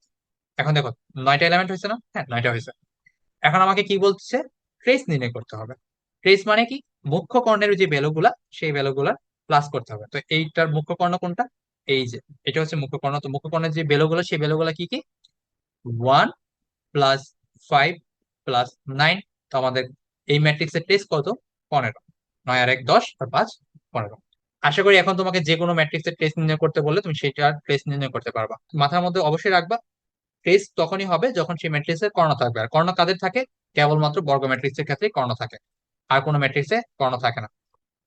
এখন দেখো 9টা এলিমেন্ট হয়েছে না? হ্যাঁ, 9টা হয়েছে। এখন আমাকে কি বলছে? ট্রেস নির্ণয় করতে হবে। ট্রেস মানে কি? মুখ্য কর্ণের যে ভ্যালুগুলা, সেই ভ্যালুগুলা প্লাস করতে হবে। তো এইটার মুখ্য কর্ণ কোনটা? এই যে এটা হচ্ছে মুখ্য কর্ণ। তো মুখ্য কর্ণের যে ভ্যালুগুলো, সেই ভ্যালুগুলা কি কি? 1 + 5 + 9। তো আমাদের এই ম্যাট্রিক্সের ট্রেস কত? 15। 9 আর 1 10 আর 5 15। আশা করি এখন তোমাকে যে কোনো ম্যাট্রিক্সের ট্রেস নির্ণয় করতে বললে তুমি সেটার ট্রেস নির্ণয় করতে পারবা। মাথার মধ্যে অবশ্যই রাখবা, ট্রেস তখনই হবে যখন সেই ম্যাট্রিক্সের কর্ণ থাকবে। আর কর্ণ কাদের থাকে? কেবলমাত্র বর্গ ম্যাট্রিক্সের ক্ষেত্রে কর্ণ থাকে, আর কোনো ম্যাট্রিক্সে কর্ণ থাকে না।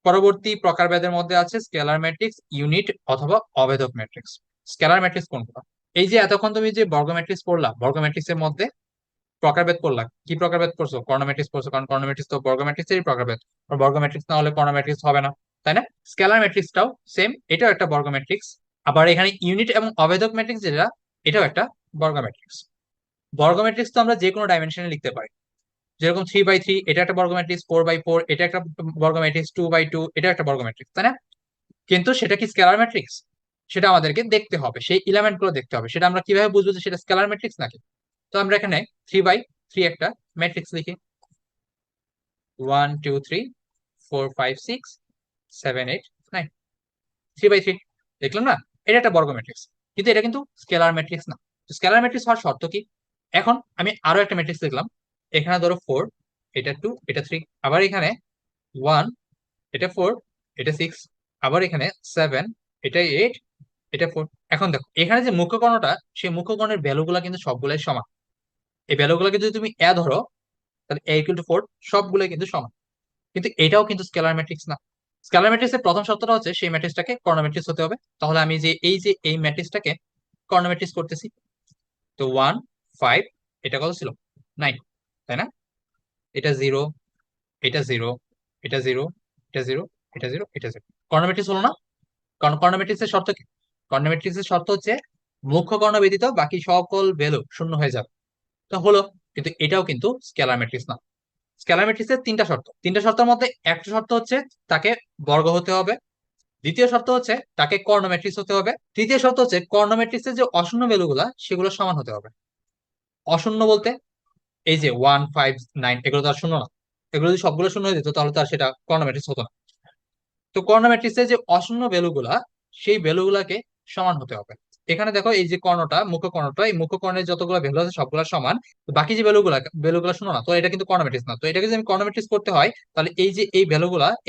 পরবর্তী প্রকারভেদের মধ্যে আছে স্কেলার ম্যাট্রিক্স, ইউনিট অথবা অভেদক ম্যাট্রিক্স। স্কেলার ম্যাট্রিক্স কোনগুলো? এই যে এতক্ষণ তুমি যে বর্গ ম্যাট্রিক্স পড়লা, বর্গ ম্যাট্রিক্সের মধ্যে প্রকারভেদ পড়লা। কি প্রকারভেদ পড়ছো? কর্ণ ম্যাট্রিক্স পড়ছো, কারণ কর্ণ ম্যাট্রিক্স তো বর্গ ম্যাট্রিক্সেরই প্রকারভেদ। আর বর্গ ম্যাট্রিক্স না হলে কর্ণ ম্যাট্রিক্স হবে না, তাই না? স্কেলার ম্যাট্রিক্সটাও সেম, এটাও একটা বর্গ ম্যাট্রিক্স। আবার এখানে ইউনিট এবং অভেদক ম্যাট্রিক্স যেটা, এটাও একটা বর্গ ম্যাট্রিক্স। বর্গ ম্যাট্রিক্স তো আমরা যে কোনো ডাইমেনশনে লিখতে পারি। যেরকম 3x3 এটা একটা বর্গ ম্যাট্রিক্স, 4x4 এটা একটা বর্গ ম্যাট্রিক্স, 2x2 এটা একটা বর্গ ম্যাট্রিক্স, তাই না? কিন্তু সেটা কি স্কেলার ম্যাট্রিক্স? সেটা আমাদেরকে দেখতে হবে, সেই এলিমেন্ট গুলো দেখতে হবে। সেটা আমরা কিভাবে বুঝবো যে সেটা স্কেলার ম্যাট্রিক্স নাকি? তো আমরা এখানে 3x3 একটা ম্যাট্রিক্স লিখি। 1 2 3 4 5 6 7 8 9। 3x3 দেখলাম না? এটা একটা বর্গ ম্যাট্রিক্স, কিন্তু এটা কিন্তু স্কেলার ম্যাট্রিক্স না। স্কেলার ম্যাট্রিক্স হওয়ার শর্ত কি? এখন আমি আরো একটা ম্যাট্রিক্স লিখলাম। এখানে ধরো 4, এটা 2, এটা 3। আবার এখানে 1, এটা 4, এটা 6। আবার এখানে 7, এটা 8, এটা 4। এখন দেখো এখানে যে মুখ্য কর্ণটা, সেই মুখ্য কর্ণের ভ্যালু গুলা কিন্তু সবগুলাই সমান। এই ভ্যালু গুলাকে যদি তুমি ধরো, তাহলে a = 4 সবগুলাই কিন্তু সমান। কিন্তু এটাও কিন্তু স্কেলার ম্যাট্রিক্স না। স্কেলার ম্যাট্রিক্সের প্রথম শর্তটা হচ্ছে সেই ম্যাট্রিক্সটাকে কর্ণ ম্যাট্রিক্স হতে হবে। তাহলে আমি যে এই ম্যাট্রিক্সটাকে কর্ণ ম্যাট্রিক্স করতেছি। তো 1 5, এটা কত ছিল? 9, তাই না? এটা 0, এটা 0, এটা 0, এটা 0, এটা 0, এটা 0। কর্ণ ম্যাট্রিক্স হলো না? কারণ কর্ণ ম্যাট্রিক্সের শর্ত কি? কর্ণ ম্যাট্রিক্সের শর্ত হচ্ছে মুখ্য কর্ণ ব্যতীত বাকি সকল ভ্যালু শূন্য হয়ে যাবে। তো হলো, কিন্তু এটাও কিন্তু স্কেলার ম্যাট্রিক্স না। স্কেলার ম্যাট্রিক্সের তিনটা শর্ত, তিনটা শর্তের মধ্যে একটা শর্ত হচ্ছে তাকে বর্গ হতে হবে। দ্বিতীয় শর্ত হচ্ছে তাকে কর্ণ ম্যাট্রিক্স হতে হবে। তৃতীয় শর্ত হচ্ছে কর্ণ ম্যাট্রিক্সের যে অশূন্য ভ্যালু গুলা, সেগুলো সমান হতে হবে। অশূন্য বলতে এই যে 1 5 9, এগুলো তো আর শূন্য না। এগুলো যদি সবগুলো শূন্য হয়ে যেত তাহলে তো আর সেটা কর্ণ ম্যাট্রিক্স হতো না। তো কর্ণ ম্যাট্রিক্সের যে অশূন্য ভ্যালু গুলা, সেই ভ্যালু গুলাকে সমান হতে হবে। এখানে দেখো এই যে কর্ণটা, মুখ্য কর্ণটা, এই মুখ্য কর্ণের যতগুলো ভ্যালু আছে সবগুলা সমান। তো বাকি যে ভ্যালুগুলা শূন্য না, তো এটা কিন্তু কর্ণ ম্যাট্রিক্স না। তো এটাকে যদি আমি কর্ণ ম্যাট্রিক্স করতে হয়, তাহলে এই যে এই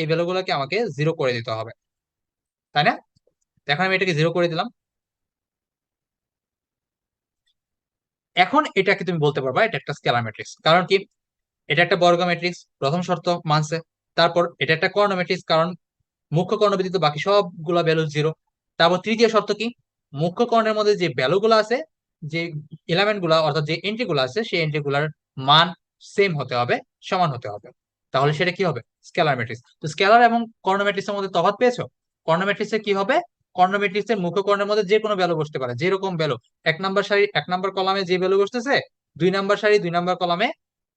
ভ্যালুগুলাকে আমাকে জিরো করে দিতে হবে, তাই না? তো এখন আমি এটাকে জিরো করে দিলাম। এখন এটাকে তুমি বলতে পারবা এটা একটা স্কেলার ম্যাট্রিক্স। কারণ কি? এটা একটা বর্গ ম্যাট্রিক্স, প্রথম শর্ত মানছে। তারপর এটা একটা কর্ণ ম্যাট্রিক্স, কারণ মুখ্য কর্ণ ব্যতীত বাকি সবগুলা ভ্যালু জিরো। তারপর তৃতীয় শর্ত কি? মুখ্য কর্ণের মধ্যে যে ভ্যালু গুলো আছে, যে এলিমেন্ট গুলা অর্থাৎ যে এন্ট্রি গুলো আছে, সেই এন্ট্রি গুলার মান সেম হতে হবে, সমান হতে হবে। তাহলে সেটা কি হবে? Scalar matrix. তো স্কেলার এবং কর্ণ ম্যাট্রিক্সের মধ্যে তফাৎ পেয়েছো? কর্ণ ম্যাট্রিক্সে কি হবে? কর্ণ ম্যাট্রিক্সের মুখ্য কর্ণের মধ্যে যে কোনো ভ্যালু বসতে পারে, যেরকম ভ্যালু। 1 নাম্বার সারি 1 নাম্বার কলামে যে ভ্যালু বসতেছে, 2 নাম্বার সারি 2 নাম্বার কলামে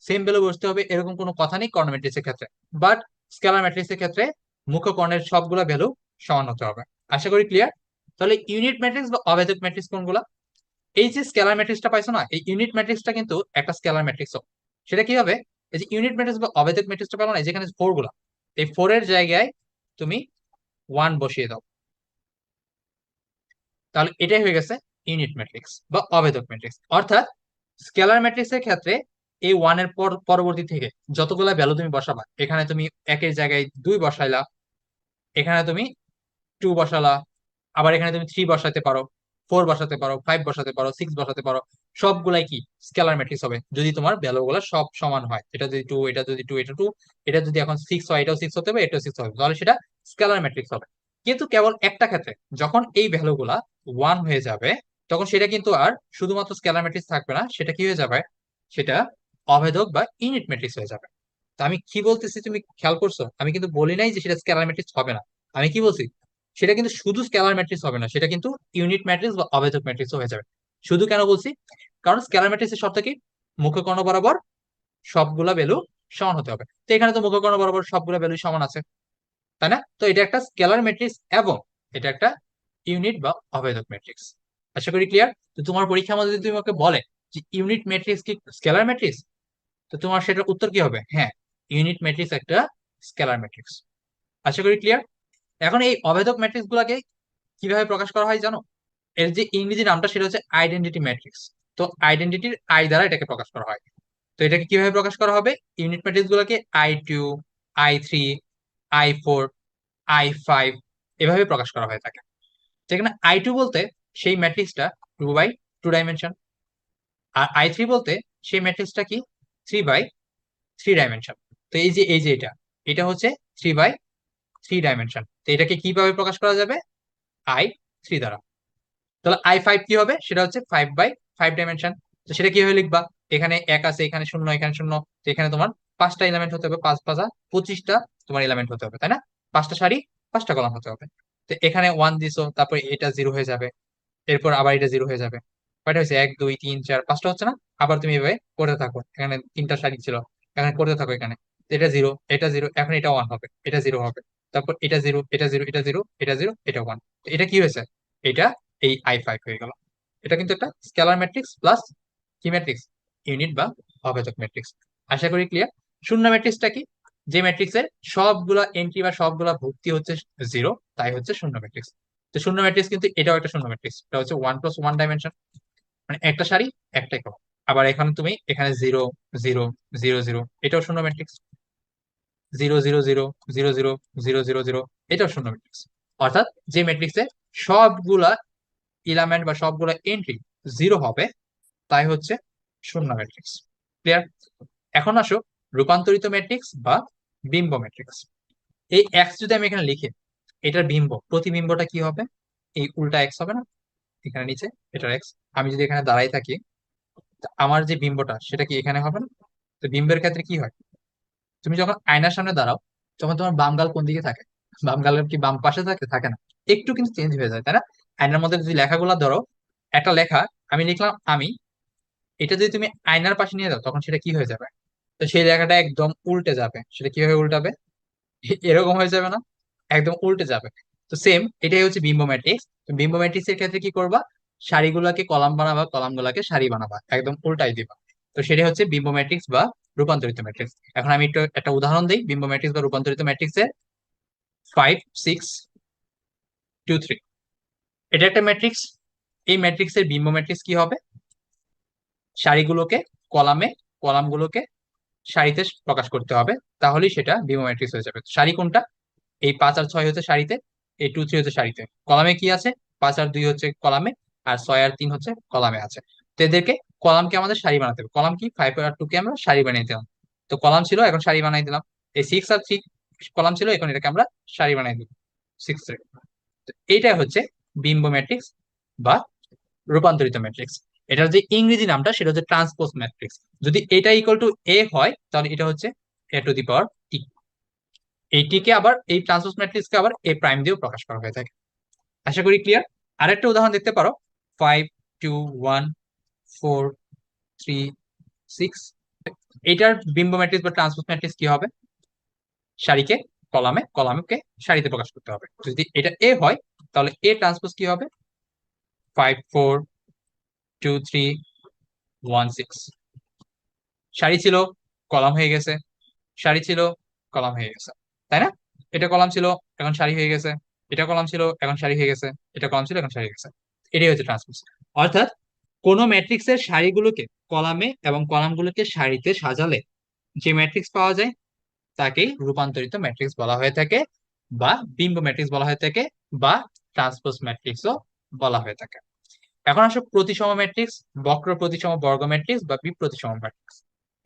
সেম ভ্যালু বসতে হবে, এরকম কোনো কথা নেই কর্ণ ম্যাট্রিক্সের ক্ষেত্রে। বাট স্কেলার ম্যাট্রিক্সের ক্ষেত্রে মুখ্য কর্ণের সবগুলা ভ্যালু সমান হতে হবে। আশা করি ক্লিয়ার। তাহলে ইউনিট ম্যাট্রিক্স বা অভেদক ম্যাট্রিক্স কোনগুলা? এই যে স্কেলার ম্যাট্রিক্সটা পাইছো না, এই ইউনিট ম্যাট্রিক্সটা কিন্তু একটা স্কেলার ম্যাট্রিক্স। সেটা কি হবে? এই যে ইউনিট ম্যাট্রিক্স বা অভেদক ম্যাট্রিক্সটা পেলো না, এই যেখানে ফোর গুলা, এই 4-এর জায়গায় তুমি 1 বসিয়ে দাও। তাহলে এটাই হয়ে গেছে ইউনিট ম্যাট্রিক্স বা অভেদক ম্যাট্রিক্স। অর্থাৎ স্কেলার ম্যাট্রিক্সের ক্ষেত্রে এই 1-এর পরবর্তী থেকে যতগুলা ভ্যালু তুমি বসাবা, এখানে তুমি 1-এর জায়গায় 2 বসাইলা, এখানে তুমি 2 বসালা, আবার এখানে তুমি 3 বসাতে পারো, 4 বসাতে পারো, 5 বসাতে পারো, 6 বসাতে পারো। সবগুলাই কি স্কেলার ম্যাট্রিক্স হবে যদি তোমার ভ্যালু গুলো সব সমান হয়। এটা যদি 2, এটা যদি 2, এটা 2, এটা যদি এখন 6 হয়, এটাও 6 হতে হবে, এটাও 6 হবে, তাহলে সেটা স্কেলার ম্যাট্রিক্স হবে। কিন্তু কেবল একটা ক্ষেত্রে, যখন এই ভ্যালুগুলা 1 হয়ে যাবে তখন সেটা কিন্তু আর শুধুমাত্র স্কেলার ম্যাট্রিক্স থাকবে না, সেটা কি হয়ে যাবে, সেটা অভেদক বা ইউনিট ম্যাট্রিক্স হয়ে যাবে। তো আমি কি বলতেছি তুমি খেয়াল করছো, আমি কিন্তু বলি নাই যে সেটা স্কেলার ম্যাট্রিক্স হবে না। আমি কি বলছি, সেটা কিন্তু শুধু স্কেলার ম্যাট্রিক্স হবে না, সেটা কিন্তু ইউনিট ম্যাট্রিক্স বা অভেদক ম্যাট্রিক্স হয়ে যাবে। শুধু কেন বলছি, কারণ স্কেলার ম্যাট্রিক্সের শর্ত কি, মুখকর্ণ বরাবর সবগুলা ভ্যালু সমান হতে হবে। তো এখানে তো মুখকর্ণ বরাবর সবগুলা ভ্যালু সমান আছে, তাই না? তো এটা একটা স্কেলার ম্যাট্রিক্স এবং এটা একটা ইউনিট বা অভেদক ম্যাট্রিক্স। আশা করি ক্লিয়ার। তো তোমার পরীক্ষার মধ্যে যদি তোমাকে বলে যে ইউনিট ম্যাট্রিক্স কি স্কেলার ম্যাট্রিক্স, তো তোমার সেটার উত্তর কি হবে, হ্যাঁ, ইউনিট ম্যাট্রিক্স একটা স্কেলার ম্যাট্রিক্স। আশা করি ক্লিয়ার। এখন এই অভেদক ম্যাট্রিক্স গুলাকে কিভাবে প্রকাশ করা হয় জানো? এর যে ইংরেজি নামটা সেটা হচ্ছে আইডেন্টিটি ম্যাট্রিক্স। তো আইডেন্টিটির আই দ্বারা এটাকে প্রকাশ করা হয়। তো এটাকে কিভাবে প্রকাশ করা হবে, ইউনিট ম্যাট্রিক্স গুলোকে I2, I3, I4, I5 এভাবে প্রকাশ করা হয়ে থাকে। যেখানে I2 বলতে সেই ম্যাট্রিক্সটা 2 বাই 2 ডাইমেনশন, আর I3 বলতে সেই ম্যাট্রিক্সটা কি 3 বাই 3 ডাইমেনশন। তো এই যে এটা এটা হচ্ছে 3 বাই 3 ডাইমেনশন। তো এটাকে কিভাবে প্রকাশ করা যাবে, I3 দ্বারা। তাহলে I5 কি হবে, সেটা হচ্ছে 5 বাই 5 ডাইমেনশন। তো সেটা কিভাবে লিখবা, এখানে এক আছে, এখানে শূন্য, এখানে শূন্য। তো এখানে তোমার 5টা এলিমেন্ট হতে হবে, 5 5 25টা তোমার এলিমেন্ট হতে হবে, তাই না? 5টা সারি, 5টা কলাম হতে হবে। তো এখানে 1 দিছো, তারপর এটা 0 হয়ে যাবে, এরপর আবার এটা 0 হয়ে যাবে। কয়টা হয়েছে, 1 2 3 4 5টা হচ্ছে না? আবার তুমি এভাবে করতে থাকো, এখানে 3টা সারি ছিল, এখানে করতে থাকো এখানে। তো এটা 0, এটা 0, এখন এটা 1 হবে, এটা 0 হবে, তারপর এটা 0, এটা 0, এটা 0, এটা 0, এটা 1। তো এটা কি হয়েছে, এটা এই I5 হয়ে গেল। এটা কিন্তু একটা স্কেলার ম্যাট্রিক্স প্লাস কি ম্যাট্রিক্স, ইউনিট বা অভেদক ম্যাট্রিক্স। আশা করি ক্লিয়ার। শূন্য ম্যাট্রিক্সটা কি, যে ম্যাট্রিক্সের সবগুলা এন্ট্রি বা সবগুলা ভর্তি হচ্ছে 0, তাই হচ্ছে শূন্য ম্যাট্রিক্স। তো শূন্য ম্যাট্রিক্স কিন্তু এটাও একটা শূন্য ম্যাট্রিক্স, এটা হচ্ছে 1 + 1 ডাইমেনশন, মানে একটা সারি একটাই কলাম। আবার এখানে তুমি এখানে 0 0 0 0, এটাও শূন্য ম্যাট্রিক্স। 0 0 0 0 0 0 0 0, এটাও শূন্য ম্যাট্রিক্স। অর্থাৎ যে ম্যাট্রিক্সে সবগুলা এলিমেন্ট বা সবগুলা এন্ট্রি 0 হবে, তাই হচ্ছে শূন্য ম্যাট্রিক্স। ক্লিয়ার। এখন আসো রূপান্তরিত ম্যাট্রিক্স বা বিম্ব ম্যাট্রিক্স। এই এক্স যদি আমি এখানে লিখি, এটার বিম্ব প্রতিবিম্বটা কি হবে, এই উল্টা এক্স হবে না, এখানে নিচে এটার এক্স। আমি যদি এখানে দাঁড়াই থাকি, তা আমার যে বিম্বটা সেটা কি এখানে হবে না? তো বিম্বের ক্ষেত্রে কি হয়, তুমি যখন আয়নার সামনে দাঁড়াও, তখন তোমার বাম গাল কোন দিকে থাকে, বাম গালের কি বাম পাশে থাকে, থাকে না, একটু কিন্তু চেঞ্জ হয়ে যায়, তাই না? আয়নার মধ্যে যদি লেখাগুলো ধরো, একটা লেখা আমি লিখলাম আমি, এটা যদি তুমি আয়নার পাশে নিয়ে যাও তখন সেটা কি হয়ে যাবে, তো সেই লেখাটা একদম উল্টে যাবে। সেটা কিভাবে উল্টাবে, এরকম হয়ে যাবে না, একদম উল্টে যাবে। তো সেম এটাই হচ্ছে বিম্ব ম্যাট্রিক্স। বিম্ব ম্যাট্রিক্স এর ক্ষেত্রে কি করবা, সারিগুলোকে কলাম বানাবা, কলাম গুলাকে সারি বানাবা, একদম উল্টাই দিবা। তো সেটাই হচ্ছে বিম্ব ম্যাট্রিক্স বা রূপান্তরিত ম্যাট্রিক্স। এখন আমি একটু একটা উদাহরণ দিই বিম্ব ম্যাট্রিক্স বা রূপান্তরিত ম্যাট্রিক্স এর। 5 6 2 3, এটা একটা ম্যাট্রিক্স। এই ম্যাট্রিক্স এর বিম্ব ম্যাট্রিক্স কি হবে, সারিগুলোকে কলামে, কলামগুলোকে সারিতে প্রকাশ করতে হবে, তাহলেই সেটা বিম্ব ম্যাট্রিক্স হয়ে যাবে। সারি কোনটা, এই 5 আর 6 হচ্ছে সারিতে, এই 2 3 হচ্ছে সারিতে। কলামে কি আছে, 5 আর 2 হচ্ছে কলামে, আর 6 আর 3 হচ্ছে কলামে আছে। তো এদেরকে, কলামকে আমাদের সারি বানাতে হবে। কলাম কি, 5 আর 2 কে আমরা সারি বানিয়ে দিলাম। তো কলাম ছিল, এখন সারি বানাই দিলাম। এই 6 আর 3 কলাম ছিল, এখন এটাকে আমরা সারি বানাই দিব 6 এর। তো এইটাই হচ্ছে বিম্ব ম্যাট্রিক্স বা রূপান্তরিত ম্যাট্রিক্স। এটার যে ইংরেজি নামটা সেটা হচ্ছে ট্রান্সপোজ ম্যাট্রিক্স। যদি এটা ইকুয়াল টু এ হয়, তাহলে এটা হচ্ছে A⁻T। এইটিকে আবার, এই ট্রান্সপোজ ম্যাট্রিক্সকে আবার এ প্রাইম দিয়েও প্রকাশ করা হয়ে থাকে। আশা করি ক্লিয়ার। আরেকটা উদাহরণ দেখতে পারো, 5 2 1 4 3 6। এটার বিম্ব ম্যাট্রিক্স বা ট্রান্সপোজ ম্যাট্রিক্স কি হবে, সারিকে কলামে, কলামকে সারিতে প্রকাশ করতে হবে। যদি এটা এ হয়, তাহলে এ ট্রান্সপোজ কি হবে, 5 4 2 3 1 6। সারি ছিল, কলাম হয়ে গেছে, সারি ছিল, কলাম হয়ে গেছে, তাই না? এটা কলাম ছিল, এখন সারি হয়ে গেছে, এটা কলাম ছিল, এখন সারি হয়ে গেছে, এটা কলাম ছিল, এখন সারি হয়ে গেছে। এটাই হচ্ছে ট্রান্সপোজ। অর্থাৎ কোন ম্যাট্রিক্সের সারিগুলোকে কলামে এবং কলামগুলোকে সারিতে সাজালে যে ম্যাট্রিক্স পাওয়া যায়, তাকে রূপান্তরিত ম্যাট্রিক্স বলা হয়ে থাকে, বা বিম্ব ম্যাট্রিক্স বলা হয়ে থাকে, বা ট্রান্সপোজ ম্যাট্রিক্সও বলা হয়ে থাকে। এখন আসো প্রতিসম ম্যাট্রিক্স, বক্র প্রতিসম বর্গ ম্যাট্রিক্স বা বিপ্রতিসম ম্যাট্রিক্স।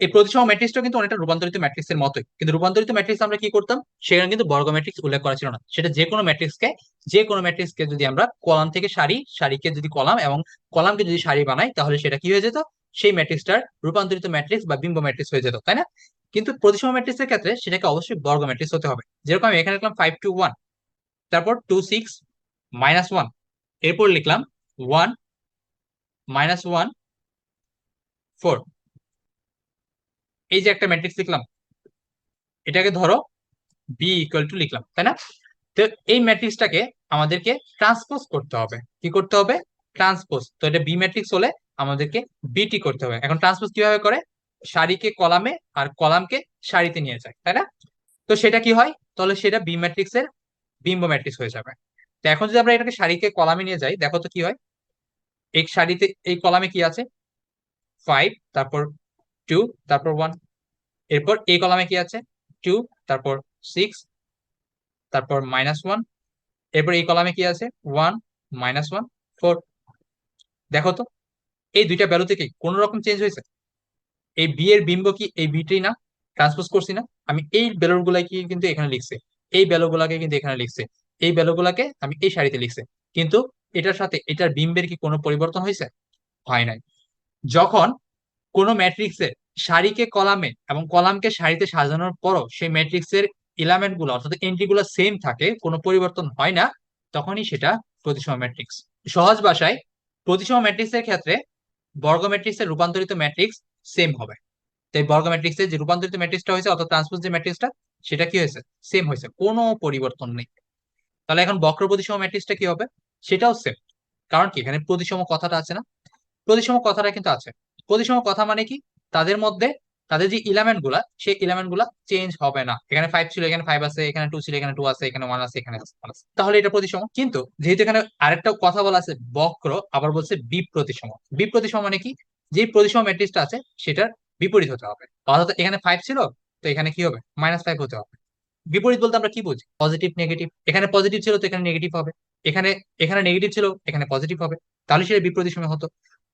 এই প্রতিসম ম্যাট্রিক্সটা কিন্তু অনেকটা রূপান্তরিত ম্যাট্রিক্সের মতোই, কিন্তু রূপান্তরিত ম্যাট্রিক্স আমরা কি করতাম, সেখানে কিন্তু বর্গ ম্যাট্রিক্স উল্লেখ করা ছিল না। সেটা যে কোনো ম্যাট্রিক্সকে যদি আমরা কলাম থেকে সারি, সারিকে যদি কলাম এবং কলামকে যদি সারি বানাই, তাহলে সেটা কি হয়ে যেত, সেই ম্যাট্রিক্সটার রূপান্তরিত ম্যাট্রিক্স বা বিম্ব ম্যাট্রিক্স হয়ে যেত, তাই না? কিন্তু প্রতিসম ম্যাট্রিক্সের ক্ষেত্রে সেটাকে অবশ্যই বর্গ ম্যাট্রিক্স হতে হবে। যেরকম আমি এখানে লিখলাম 5 2 1, তারপর 2 6 -1, এরপর লিখলাম 1 -1 4। এই যে একটা ম্যাট্রিক্স লিখলাম, এটাকে ধরো বি = লিখলাম, তাই না? তো এই ম্যাট্রিক্সটাকে আমাদেরকে ট্রান্সপোজ করতে হবে। কি করতে হবে? ট্রান্সপোজ। তো এটা বি ম্যাট্রিক্স হলে আমাদেরকে বিটি করতে হবে। এখন ট্রান্সপোজ কিভাবে করে? সারিকে কলামে আর কলামকে সারিতে নিয়ে যায়, তাই না? তো সেটা কি হয়? তাহলে সেটা বি ম্যাট্রিক্সের বিম্ব ম্যাট্রিক্স হয়ে যাবে। তো এখন যদি আমরা এটাকে সারিকে কলামে নিয়ে যাই, দেখো তো কি হয়। এই সারিতে, এই কলামে কি আছে? 5, তারপর 2, তারপর 1। এরপর এই কলামে কি আছে? 2, তারপর 6, তারপর -1। এরপর এই কলামে কি আছে? 1 -1 4। দেখো তো, এই দুইটা ভ্যালুতে কি কোন রকম চেঞ্জ হয়েছে? এই বি এর বিম্ব কি এই বিটাই না? ট্রান্সপোজ করছি না আমি? এই ভ্যালু গুলাকে কিন্তু এখানে লিখছে, এই ভ্যালু গুলাকে কিন্তু এখানে লিখছে, এই ভ্যালু গুলাকে আমি এই সারিতে লিখছে। কিন্তু এটার সাথে এটার বিম্বের কি কোনো পরিবর্তন হয়েছে? হয় নাই। যখন কোনো ম্যাট্রিক্সের সারিকে কলামে এবং কলামকে সারিতে সাজানোর পরও সেই ম্যাট্রিক্সের এলিমেন্ট গুলো অর্থাৎ এন্ট্রি গুলো সেম থাকে, কোনো পরিবর্তন হয় না, তখনই সেটা প্রতিসম ম্যাট্রিক্স। সহজ ভাষায়, প্রতিসম ম্যাট্রিক্সের ক্ষেত্রে বর্গ ম্যাট্রিক্সের রূপান্তরিত ম্যাট্রিক্স সেম হবে। তাই বর্গ ম্যাট্রিক্সের যে রূপান্তরিত ম্যাট্রিক্সটা হয়েছে অর্থাৎ ট্রান্সপোজ যে ম্যাট্রিক্সটা, সেটা কি হয়েছে? সেম হয়েছে, কোনো পরিবর্তন নেই। তাহলে এখন বক্র প্রতিসম ম্যাট্রিক্সটা কি হবে? সেটাও সেম। কারণ কি, এখানে প্রতিসম কথাটা আছে না? প্রতিসম কথাটা কিন্তু আছে। প্রতিসম কথা মানে কি? তাদের মধ্যে তাদের যে ইলিমেন্ট গুলা, সেই ইলিমেন্ট গুলা চেঞ্জ হবে না। এখানে 5 ছিল, এখানে 5 আছে, এখানে 2 ছিল, এখানে 2 আছে, এখানে 1 আছে, এখানে 1 আছে, তাহলে এটা প্রতিসম। কিন্তু যেহেতু এখানে আরেকটা কথা বলা আছে বক্র, আবার বলছে বিপ্রতিসম। বিপ্রতিসম মানে কি? যে প্রতিসম ম্যাট্রিক্সটা আছে সেটার বিপরীত হতে হবে। অর্থাৎ এখানে 5 ছিল, তো এখানে কি হবে? -5 হতে হবে। বিপরীত বলতে আমরা কি বুঝি? Positive negative. এখানে পজিটিভ ছিল তো এখানে নেগেটিভ হবে, এখানে এখানে নেগেটিভ ছিল এখানে পজিটিভ হবে, তাহলে সেটা বিপ্রতিসম হতো।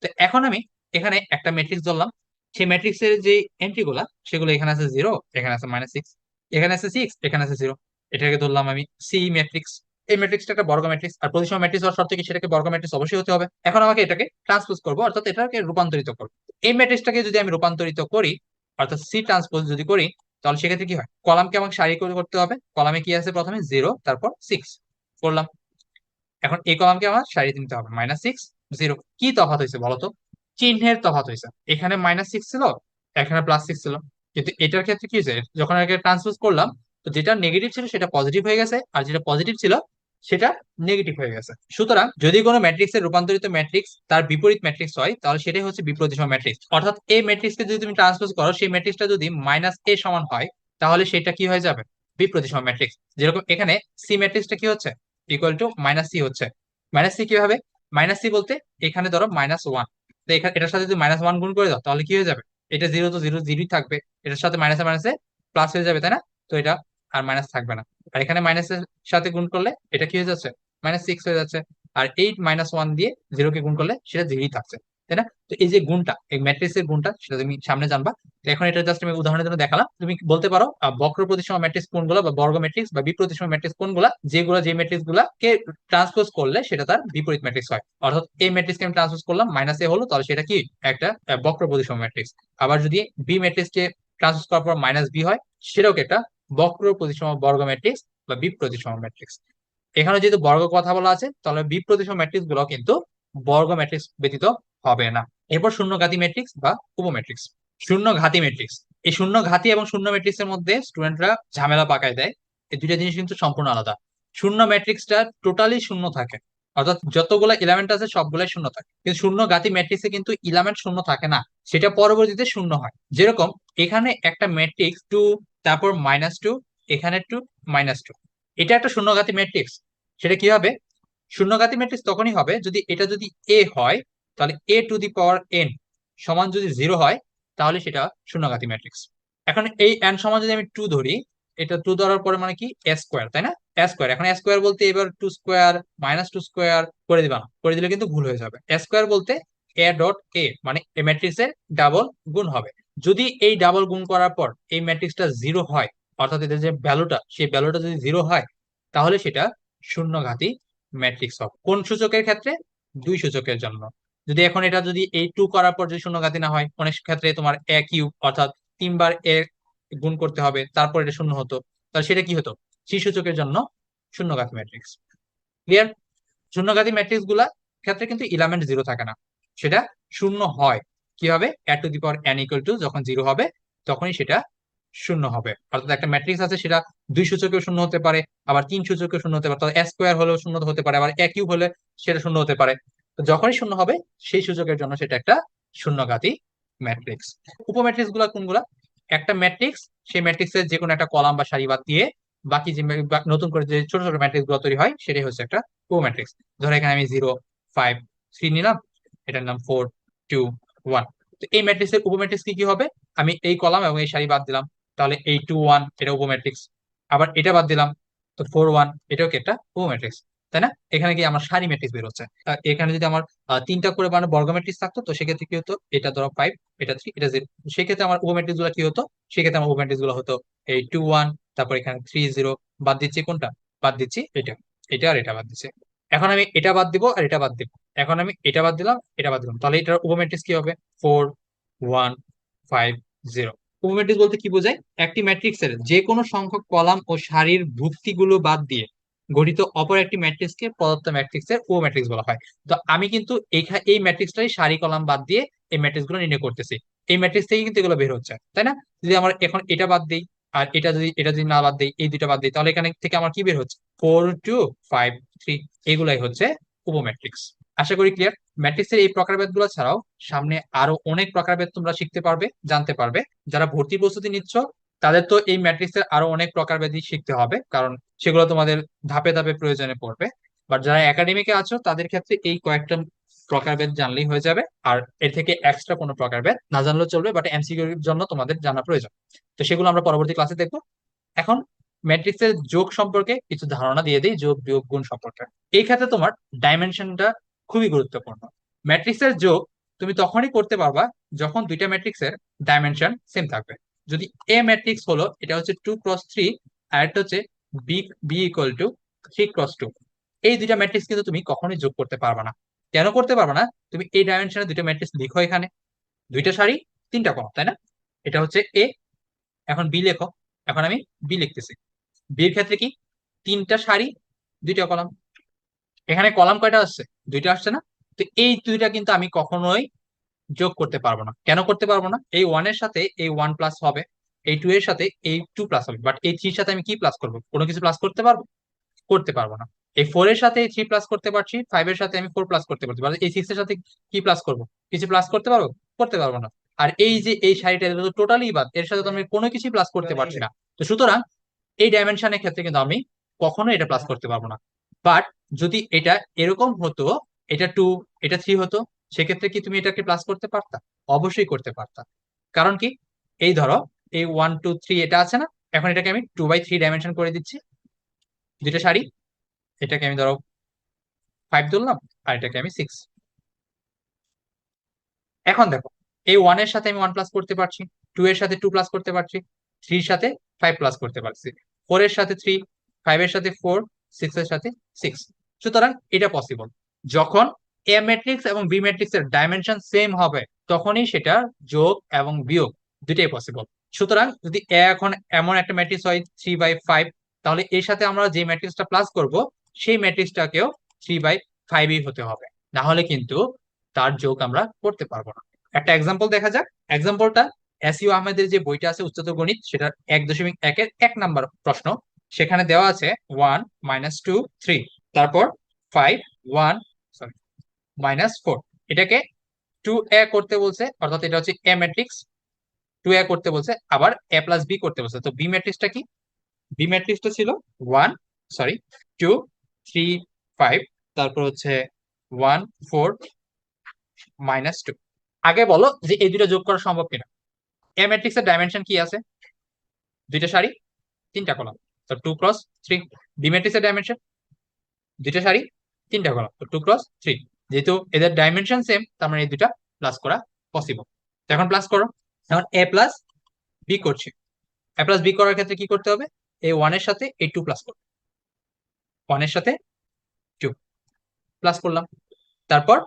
তো এখন আমি এখানে একটা ম্যাট্রিক্স ধরলাম, সেই ম্যাট্রিক্সের যে এন্ট্রি গুলা, সেগুলো এখানে আছে 0, এখানে আছে -6, এখানে আছে 6, এখানে আছে 0। এটাকে ধরলাম আমি সি ম্যাট্রিক্স। এই ম্যাট্রিক্সটা একটা বর্গ ম্যাট্রিক্স, আর প্রতিসম ম্যাট্রিক্স হওয়ার শর্তে কি সেটাকে বর্গ ম্যাট্রিক্স অবশ্যই হতে হবে। এখন আমাকে এটাকে ট্রান্সপোজ করবো, অর্থাৎ এটাকে রূপান্তরিত করবো। এই ম্যাট্রিক্সটাকে যদি আমি রূপান্তরিত করি, অর্থাৎ সি ট্রান্সপোজ যদি করি, তাহলে সেক্ষেত্রে কি হয়? কলামকে আমাকে সারি করে করতে হবে। কলামে কি আছে? প্রথমে 0, তারপর 6 করলাম। এখন এই কলামকে আমার সারিতে নিতে হবে, -6 0। কি তফাৎ হয়েছে বলতো? চিহ্নের তফাৎ হয়েছে। এখানে -6 ছিল, এখানে +6 ছিল। কিন্তু এটার ক্ষেত্রে কি হয়েছে? যখন আগে ট্রান্সপোজ করলাম, তো যেটা নেগেটিভ ছিল সেটা পজিটিভ হয়ে গেছে, আর যেটা পজিটিভ ছিল সেটা নেগেটিভ হয়ে গেছে। সুতরাং যদি কোনো ম্যাট্রিক্সের রূপান্তরিত ম্যাট্রিক্স তার বিপরীত ম্যাট্রিক্স হয়, তাহলে সেটাই হচ্ছে বিপ্রতিসম ম্যাট্রিক্স। অর্থাৎ এই ম্যাট্রিক্সকে যদি তুমি ট্রান্সপোজ করো, সেই ম্যাট্রিক্সটা যদি -a সমান হয়, তাহলে সেটা কি হয়ে যাবে? বিপ্রতিসম ম্যাট্রিক্স। যেরকম এখানে সি ম্যাট্রিক্সটা কি হচ্ছে? =-c হচ্ছে। -c কিভাবে? -c বলতে এখানে ধরো -1, তো এখানে এটার সাথে যদি -1 গুণ করে দাও, তাহলে কি হয়ে যাবে? এটা 0 তো 0 0ই থাকবে, এটার সাথে মাইনাসে মাইনাসে প্লাস হয়ে যাবে, তাই না? তো এটা আর মাইনাস থাকবে না। আর এখানে মাইনাসের সাথে গুণ করলে এটা কি হয়ে যাচ্ছে? -6 হয়ে যাচ্ছে। আর এই -1 দিয়ে 0 কে গুণ করলে সেটা 0ই থাকছে, তাই না? তো এই যে গুণটা, এই ম্যাট্রিক্সের গুণটা, সেটা তুমি সামনে জানবা। তো এখন এটা জাস্ট আমি উদাহরণের জন্য দেখালাম। তুমি বলতে পারো বক্র প্রতিসম ম্যাট্রিক্স কোনগুলো, বা বর্গ ম্যাট্রিক্স বা বিপ্রতিসম ম্যাট্রিক্স কোনগুলা, যেগুলো যে ম্যাট্রিক্স গুলাকে ট্রান্সপোজ করলে সেটা তার বিপরীত ম্যাট্রিক্স হয়। অর্থাৎ এই ম্যাট্রিক্সকে আমি ট্রান্সপোজ করলাম, -a হলো, তাহলে সেটা কি? একটা বক্র প্রতিসম ম্যাট্রিক্স। আবার যদি বি ম্যাট্রিক্সকে ট্রান্সপোজ করার পর -b হয়, সেটাও কি একটা বক্র প্রতিসম বর্গ ম্যাট্রিক্স বা বিপ্রতিসম ম্যাট্রিক্স। এখানে যেহেতু বর্গ কথা বলা আছে, তাহলে বিপ্রতিসম ম্যাট্রিক্স গুলো কিন্তু বর্গ ম্যাট্রিক্স ব্যতীত হবে না। এরপর শূন্যঘাতী ম্যাট্রিক্স বা উপম্যাট্রিক্স। শূন্যঘাতী ম্যাট্রিক্স, এই শূন্যঘাতী এবং শূন্য ম্যাট্রিক্স এর মধ্যে স্টুডেন্টরা ঝামেলা পাকায় দেয়। এই দুইটা জিনিস কিন্তু সম্পূর্ণ আলাদা। শূন্য ম্যাট্রিক্সটা টোটালি শূন্য থাকে, অর্থাৎ যতগুলো এলিমেন্ট আছে সবগুলাই শূন্য থাকে। কিন্তু শূন্যঘাতী ম্যাট্রিক্সে কিন্তু এলিমেন্ট শূন্য থাকে না, সেটা পরবর্তীতে শূন্য হয়। যেরকম এখানে একটা ম্যাট্রিক্স 2, তারপর -2, এখানে 2 -2, এটা একটা শূন্যঘাতী ম্যাট্রিক্স। সেটা কি হবে? শূন্যঘাতী ম্যাট্রিক্স তখনই হবে যদি এটা যদি এ হয়, তাহলে a⁴n সমান যদি 0 হয়, তাহলে সেটা শূন্যঘাতী ম্যাট্রিক্স। এখন এই n সমান যদি আমি 2 ধরি, এটা 2 ধরার পরে মানে কি? a স্কোয়ার, তাই না? a square. এখন a স্কোয়ার বলতে এবার 2 স্কোয়ার -2 স্কোয়ার করে দিবা না, করে দিলে কিন্তু ভুল হয়ে যাবে। a স্কোয়ার বলতে এ ডট এ মানে এই ম্যাট্রিক্সের ডাবল গুণ হবে। যদি এই ডাবল গুণ করার পর এই ম্যাট্রিক্সটা জিরো হয়, অর্থাৎ এদের যে ভ্যালুটা সেই ভ্যালুটা যদি জিরো হয়, তাহলে সেটা শূন্যঘাতী ম্যাট্রিক্স হবে। কোন সূচকের ক্ষেত্রে? দুই সূচকের জন্য। যদি এখন এটা যদি এই টু করার পর যদি শূন্যঘাতী না হয়, অনেক ক্ষেত্রে তোমার এ কিউব অর্থাৎ তিনবার এ গুণ করতে হবে তারপর এটা শূন্য হতো, তাহলে সেটা কি হতো? সি সূচকের জন্য শূন্যঘাতী ম্যাট্রিক্স। ক্লিয়ার? শূন্যঘাতী ম্যাট্রিক্স গুলা ক্ষেত্রে কিন্তু এলিমেন্ট জিরো থাকে না, সেটা শূন্য হয়। কি হবে? A to the power N equal to যখন জিরো হবে তখনই সেটা শূন্য হবে। অর্থাৎ একটা ম্যাট্রিক্স আছে, সেটা দুই সূচকেও শূন্য হতে পারে, আবার তিন সূচকেও শূন্য হতে পারে, তাহলে স্কোয়ার হলেও শূন্য হতে পারে, আবার এ কিউব হলে সেটা শূন্য হতে পারে। তো যখনই শূন্য হবে সেই সূচকের জন্য সেটা একটা শূন্যঘাতী ম্যাট্রিক্স। উপম্যাট্রিক্স গুলা কোনগুলা? একটা ম্যাট্রিক্স, সেই ম্যাট্রিক্সের যে কোনো একটা কলাম বা সারি বাদ দিয়ে বাকি যে নতুন করে যে ছোট ছোট ম্যাট্রিক্স গুলো তৈরি হয় সেটাই হচ্ছে একটা উপম্যাট্রিক্স। ধরো এখানে আমি 0 5 3 নিলাম, এটার নাম 4 2 1। তো এই ম্যাট্রিক্সের উপম্যাট্রিক্স কি কি হবে? আমি এই কলাম এবং এই সারি বাদ দিলাম, তাহলে এই 2 1 এটা উপম্যাট্রিক্স। আবার এটা বাদ দিলাম, তো 4 1 এটাও কি একটা উপম্যাট্রিক্স, তাই না? এখানে কি আমার সারি ম্যাট্রিক্স বের হচ্ছে। এখানে যদি আমার তিনটা করে মানে বর্গ ম্যাট্রিক্স থাকতো, তো সেক্ষেত্রে কি হতো? এটা ধরো 5, এটা 3, এটা 0, সেক্ষেত্রে আমার উপম্যাট্রিক্স গুলো কি হতো? সেক্ষেত্রে আমার উপম্যাট্রিক্স গুলো হতো এই 2 1, তারপর এখানে 3 0। বাদ দিচ্ছি কোনটা? বাদ দিচ্ছি এটা, এটা আর এটা বাদ দিচ্ছি। এখন আমি এটা বাদ দিব আর এটা বাদ দিব। এখন আমি এটা বাদ দিলাম, এটা বাদ দিলাম, তাহলে এটার উপম্যাট্রিক্স কি হবে? 4 1 5 0। উপম্যাট্রিক্স বলতে কি বোঝায়? একটি ম্যাট্রিক্সের যে কোনো সংখ্যক কলাম ও সারির ভুক্তিগুলো বাদ দিয়ে গঠিত অপর একটি ম্যাট্রিক্সকে প্রদত্ত ম্যাট্রিক্সের উপম্যাট্রিক্স বলা হয়। তো আমি কিন্তু এই ম্যাট্রিক্সটাই সারি কলাম বাদ দিয়ে এই ম্যাট্রিক্স গুলো নির্ণয় করতেছি। এই ম্যাট্রিক্স থেকে কিন্তু এগুলো বের হচ্ছে, তাই না? যদি আমার এখন এটা বাদ দিই আর এটা যদি না বাদ দিই, এই দুইটা বাদ দিই, তাহলে এখানে থেকে আমার কি বের হচ্ছে? 4 2 5 3। এগুলাই হচ্ছে উপম্যাট্রিক্স। আশা করি ক্লিয়ার। ম্যাট্রিক্সের এই প্রকারভেদ গুলো ছাড়াও সামনে আরো অনেক প্রকারভেদ তোমরা শিখতে পারবে, জানতে পারবে। যারা ভর্তি প্রস্তুতি নিচ্ছ তাদের তো এই ম্যাট্রিক্সের আরো অনেক প্রকারভেদই শিখতে হবে, কারণ সেগুলো তোমাদের ধাপে ধাপে প্রয়োজনে পড়বে। বাট যারা একাডেমিকে আছো তাদের ক্ষেত্রে এই কয়েকটা প্রকারভেদ জানলেই হয়ে যাবে। আর এর থেকে এক্সট্রা কোনো প্রকারভেদ না জানলেও চলবে, বাট এমসিকিউ এর জন্য তোমাদের জানা প্রয়োজন। তো সেগুলো আমরা পরবর্তী ক্লাসে দেখবো। এখন ম্যাট্রিক্সের যোগ সম্পর্কে কিছু ধারণা দিয়ে দিই, যোগ বিয়োগ গুণ সম্পর্কে। এই ক্ষেত্রে তোমার ডাইমেনশনটা খুবই গুরুত্বপূর্ণ। ম্যাট্রিক্সের যোগ তুমি তখনই করতে পারবা যখন দুইটা ম্যাট্রিক্সের ডাইমেনশন সেম থাকবে। যদি এ ম্যাট্রিক্স হলো এটা হচ্ছে 2 × 3, আর একটা হচ্ছে বি বি ইকুয়াল টু 3 × 2, এই দুইটা ম্যাট্রিক্স কিন্তু তুমি কখনোই যোগ করতে পারবে না। কেন করতে পারবে না? তুমি এই ডাইমেনশনে দুইটা ম্যাট্রিক্স লিখো, এখানে দুইটা সারি তিনটা কলাম, তাই না? এটা হচ্ছে এ, এখন বি লেখো। এখন আমি বি লিখতেছি। বির ক্ষেত্রে কি? তিনটা সারি দুইটা কলাম। এখানে কলাম কয়টা আসছে? দুইটা আসছে না? তো এই দুইটা কিন্তু আমি কখনোই যোগ করতে পারবো না। কেন করতে পারবো না? এই ওয়ান এর সাথে এই ওয়ান প্লাস হবে, এই টু এর সাথে এই টু প্লাস হবে, বাট এই থ্রির সাথে আমি কি প্লাস করবো? কোনো কিছু প্লাস করতে পারবো? করতে পারবো না। এই ফোর এর সাথে এই থ্রি প্লাস করতে পারছি, ফাইভ এর সাথে আমি ফোর প্লাস করতে পারছি, বাট এই সিক্স এর সাথে কি প্লাস করবো? কিছু প্লাস করতে পারবো? করতে পারবো না। আর এই যে এই সারিটা, এটা তো টোটালি বাদ, এর সাথে তো আমি কোনো কিছু প্লাস করতে পারছি না। তো সুতরাং এই ডাইমেনশনের ক্ষেত্রে কিন্তু আমি কখনো এটা প্লাস করতে পারবো না। বাট যদি এটা এরকম হতো, এটা 2 এটা 3 হতো, সেক্ষেত্রে কি তুমি এটাকে প্লাস করতে পারতা? অবশ্যই করতে পারতা। কারণ কি? এই ধরো এই 1 2 3 এটা আছে না, এখন এটাকে আমি 2/3 ডাইমেনশন করে দিচ্ছি, দুইটা সারি। এটাকে আমি ধরো 5 ধরলাম, আর এটাকে আমি 6। এখন দেখো, এই ওয়ান এর সাথে আমি ওয়ান প্লাস করতে পারছি, টু এর সাথে টু প্লাস করতে পারছি, থ্রির সাথে 5 প্লাস করতে পারছি, ফোর এর সাথে 3, ফাইভ এর সাথে 4, সিক্স এর সাথে 6। সুতরাং এটা পসিবল। যখন এ ম্যাট্রিক্স এবং বি ম্যাট্রিক্স এর ডাইমেনশন সেম হবে তখনই সেটা যোগ এবং বিয়োগ দুটাই পসিবল। সুতরাং যদি এ এখন এমন একটা ম্যাট্রিক্স হয় 3/5, তাহলে এর সাথে আমরা যে ম্যাট্রিক্সটা প্লাস করব সেই ম্যাট্রিক্সটাকেও 3/5ই হতে হবে, না হলে কিন্তু তার যোগ আমরা করতে পারবো না। একটা এক্সাম্পল দেখা যাক। এক্সাম্পলটা এসইউ আহমেদের যে বইটা আছে উচ্চতর গণিত, সেটার 1.1-এর 1 নাম্বার প্রশ্ন। সেখানে দেওয়া আছে 1 - 2 3, তারপর 5 1 সরি -4। এটাকে 2a করতে বলছে, অর্থাৎ এটা হচ্ছে এ ম্যাট্রিক্স। 2a করতে বলছে, আবার a প্লাস বি করতে বলছে। তো বি ম্যাট্রিক্সটা কি? বি ম্যাট্রিক্সটা ছিল 1 সরি 2 3 5, তারপর হচ্ছে 1 4 - 2। আগে বলো যে এই দুটো যোগ করা সম্ভব কিনা। এ ম্যাট্রিক্সের ডাইমেনশন কি আছে? দুইটা সারি তিনটা কলাম, তো 2 × 3। বি ম্যাট্রিক্সের ডাইমেনশন দুইটা সারি তিনটা কলাম, তো 2 × 3। যেহেতু এদের ডাইমেনশন সেম, তার মানে এই দুইটা প্লাস করা পসিবল। এখন প্লাস করো। এখন এ প্লাস বি করছি। এ প্লাস বি করার ক্ষেত্রে কি করতে হবে? এই ওয়ান এর সাথে এই টু প্লাস করো, ওয়ান এর সাথে টু প্লাস করলাম। তারপর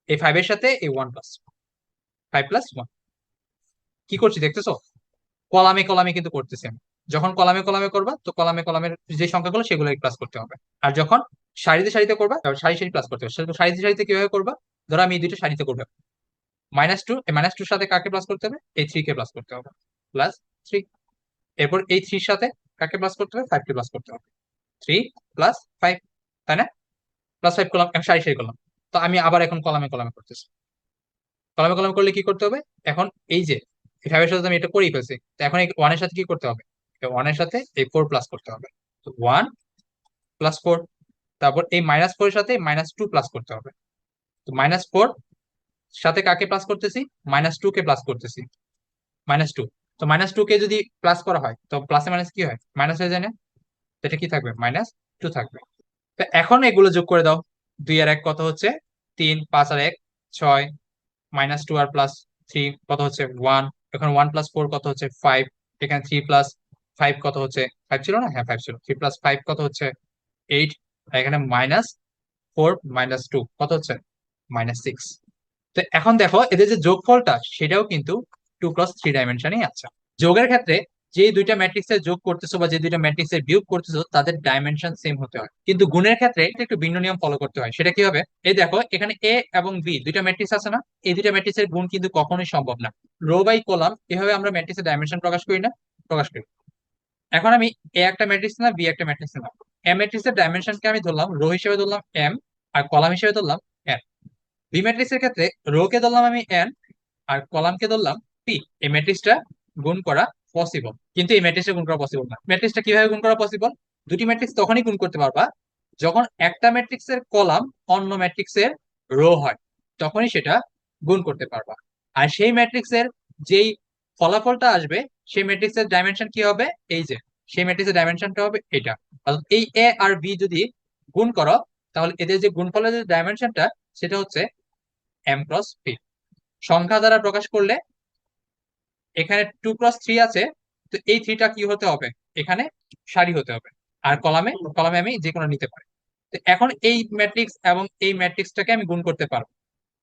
এই ফাইভ এর সাথে এই one plus, five plus one. কি করছি দেখতেছো? কলামে কলামে কিন্তু করতেছি আমি। যখন কলামে কলামে করবা তো কলামে কলামের যে সংখ্যাগুলো সেগুলো প্লাস করতে হবে। আর যখন সারিতে সারিতে করবা সারি সারি প্লাস করতে হবে। সারিতে সারিতে কিভাবে করবা? ধরো আমি এই দুইটা সারিতে করবো, মাইনাস টু, এই মাইনাস টুর সাথে কাকে প্লাস করতে হবে? এই থ্রি কে প্লাস করতে হবে, প্লাস থ্রি। এরপর এই থ্রির সাথে কাকে প্লাস করতে হবে? ফাইভ কে প্লাস করতে হবে, থ্রি প্লাস ফাইভ, তাই না? প্লাস ফাইভ করলাম, আমি সারি সারি করলাম। তো আমি আবার এখন কলামে কলামে করতেছি। কলামে কলামে করলে কি করতে হবে? এখন এই যে ফাইভের সাথে আমি এটা করেই ফেলছি, তো এখন এই ওয়ানের সাথে কি করতে হবে? ওয়ানের সাথে এই ফোর প্লাস করতে হবে, তো ওয়ান প্লাস ফোর। তারপর এই মাইনাস ফোর এর সাথে মাইনাস টু প্লাস করতে হবে, তো মাইনাস ফোর সাথে কাকে প্লাস করতেছি? মাইনাস টু কে প্লাস করতেছি, মাইনাস টু। তো মাইনাস টু কে যদি প্লাস করা হয় তো প্লাসে মাইনাস কি হয়? মাইনাস হয়ে যায় না? তো এটা কি থাকবে? মাইনাস টু থাকবে। তো এখন এগুলো যোগ করে দাও। দুই আর এক কত হচ্ছে? তিন, পাঁচ আর এক ছয়, মাইনাস টু আর প্লাস থ্রি কত হচ্ছে? ওয়ান। এখন ওয়ান প্লাস ফোর কত হচ্ছে? ফাইভ। এখানে থ্রি প্লাস ফাইভ কত হচ্ছে? ফাইভ ছিল না? হ্যাঁ ফাইভ ছিল। থ্রি প্লাস ফাইভ কত হচ্ছে? এইট। আর এখানে মাইনাস ফোর মাইনাস টু কত হচ্ছে? Minus six. তো এখন দেখো এদের যে যোগফলটা সেটাও কিন্তু টু ক্রস থ্রি ডাইমেনশনই আছে। যোগের ক্ষেত্রে যে দুইটা ম্যাট্রিক্সের যোগ করতেছো বা যে দুইটা ম্যাট্রিক্সের বিয়োগ করতেছো তাদের ডাইমেনশন সেম হতে হয়, কিন্তু গুণের ক্ষেত্রে একটু ভিন্ন নিয়ম ফলো করতে হয়। সেটা কি হবে? এই দেখো এখানে এ এবং বি দুইটা ম্যাট্রিক্স আছে না? এই দুইটা ম্যাট্রিক্সের গুণ কিন্তু কখনোই সম্ভব না। রো বাই কলাম এভাবে আমরা ম্যাট্রিক্সের ডাইমেনশন প্রকাশ করি না? প্রকাশ করি। এখন আমি এ একটা ম্যাট্রিক্স না বি একটা ম্যাট্রিক্স না, এ ম্যাট্রিক্সের ডাইমেনশনকে আমি ধরলাম রো হিসেবে ধরলাম এম, আর কলাম হিসেবে ধরলাম এন। বি ম্যাট্রিক্সের ক্ষেত্রে রো কে ধরলাম আমি এন, আর কলামকে ধরলাম পি। এই ম্যাট্রিক্সটা গুণ করা পসিবল, কিন্তু এই ম্যাট্রিক্সটা গুণ করা পসিবল না। ম্যাট্রিক্সটা কিভাবে গুণ করা পসিবল? দুটি ম্যাট্রিক্স তখনই গুণ করতে পারবা যখন একটা ম্যাট্রিক্সের কলাম অন্য ম্যাট্রিক্সের রো হয়, তখনই সেটা গুণ করতে পারবা। আর সেই ম্যাট্রিক্সের যেই ফলাফলটা আসবে সেই ম্যাট্রিক্সের ডাইমেনশন কি হবে? এই যে সেই ম্যাট্রিক্সের ডাইমেনশনটা হবে এটা। অর্থাৎ এই এ আর বি যদি গুণ করো তাহলে এদের যে গুণফলের যে ডাইমেনশনটা সেটা হচ্ছে এম ক্রস পি। সংখ্যা দ্বারা প্রকাশ করলে এখানে টু ক্রস থ্রি আছে, তো এই থ্রিটা কি হতে হবে? এখানে সারি হতে হবে। আর কলামে কলামে আমি যে কোনো নিতে পারি। তো এখন এই ম্যাট্রিক্স এবং এই ম্যাট্রিক্সটাকে আমি গুণ করতে পারবো।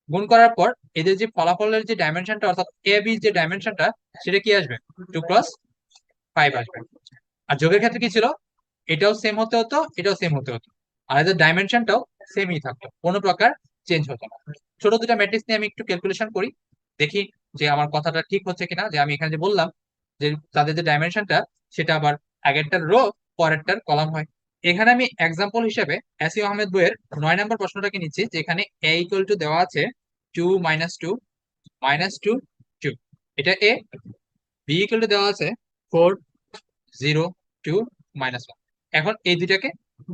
গুণ করার পর এদের যে ফলাফলের যে ডাইমেনশনটা অর্থাৎ এ বি যে ডাইমেনশনটা সেটা কি আসবে? টু ক্রস ফাইভ আসবে। আর যোগের ক্ষেত্রে কি ছিল? এটাও সেম হতে হতো, এটাও সেম হতে হতো। আর এদের ডাইমেনশনটাও সেমই থাকতো, কোনো প্রকার চেঞ্জ হতো না। ছোট দুটা ম্যাট্রিক্স নিয়ে আমি একটু ক্যালকুলেশন করি, দেখি যে আমার কথাটা ঠিক হচ্ছে কিনা। যে আমি এখানে যে বললাম যে তাদের যে ডাইমেনশনটা সেটা আবার আগেরটার রো পরেরটার কলাম হয়। এখানে আমি এক্সাম্পল হিসেবে এসিও আহমেদ বইয়ের 9 নম্বর প্রশ্নটাকে নিচ্ছি, যেখানে এ ইকুয়াল টু দেওয়া আছে two minus two minus two two, এটা এ। বি ইকুয়াল টু দেওয়া আছে four zero two minus one. এখন এই দুইটাকে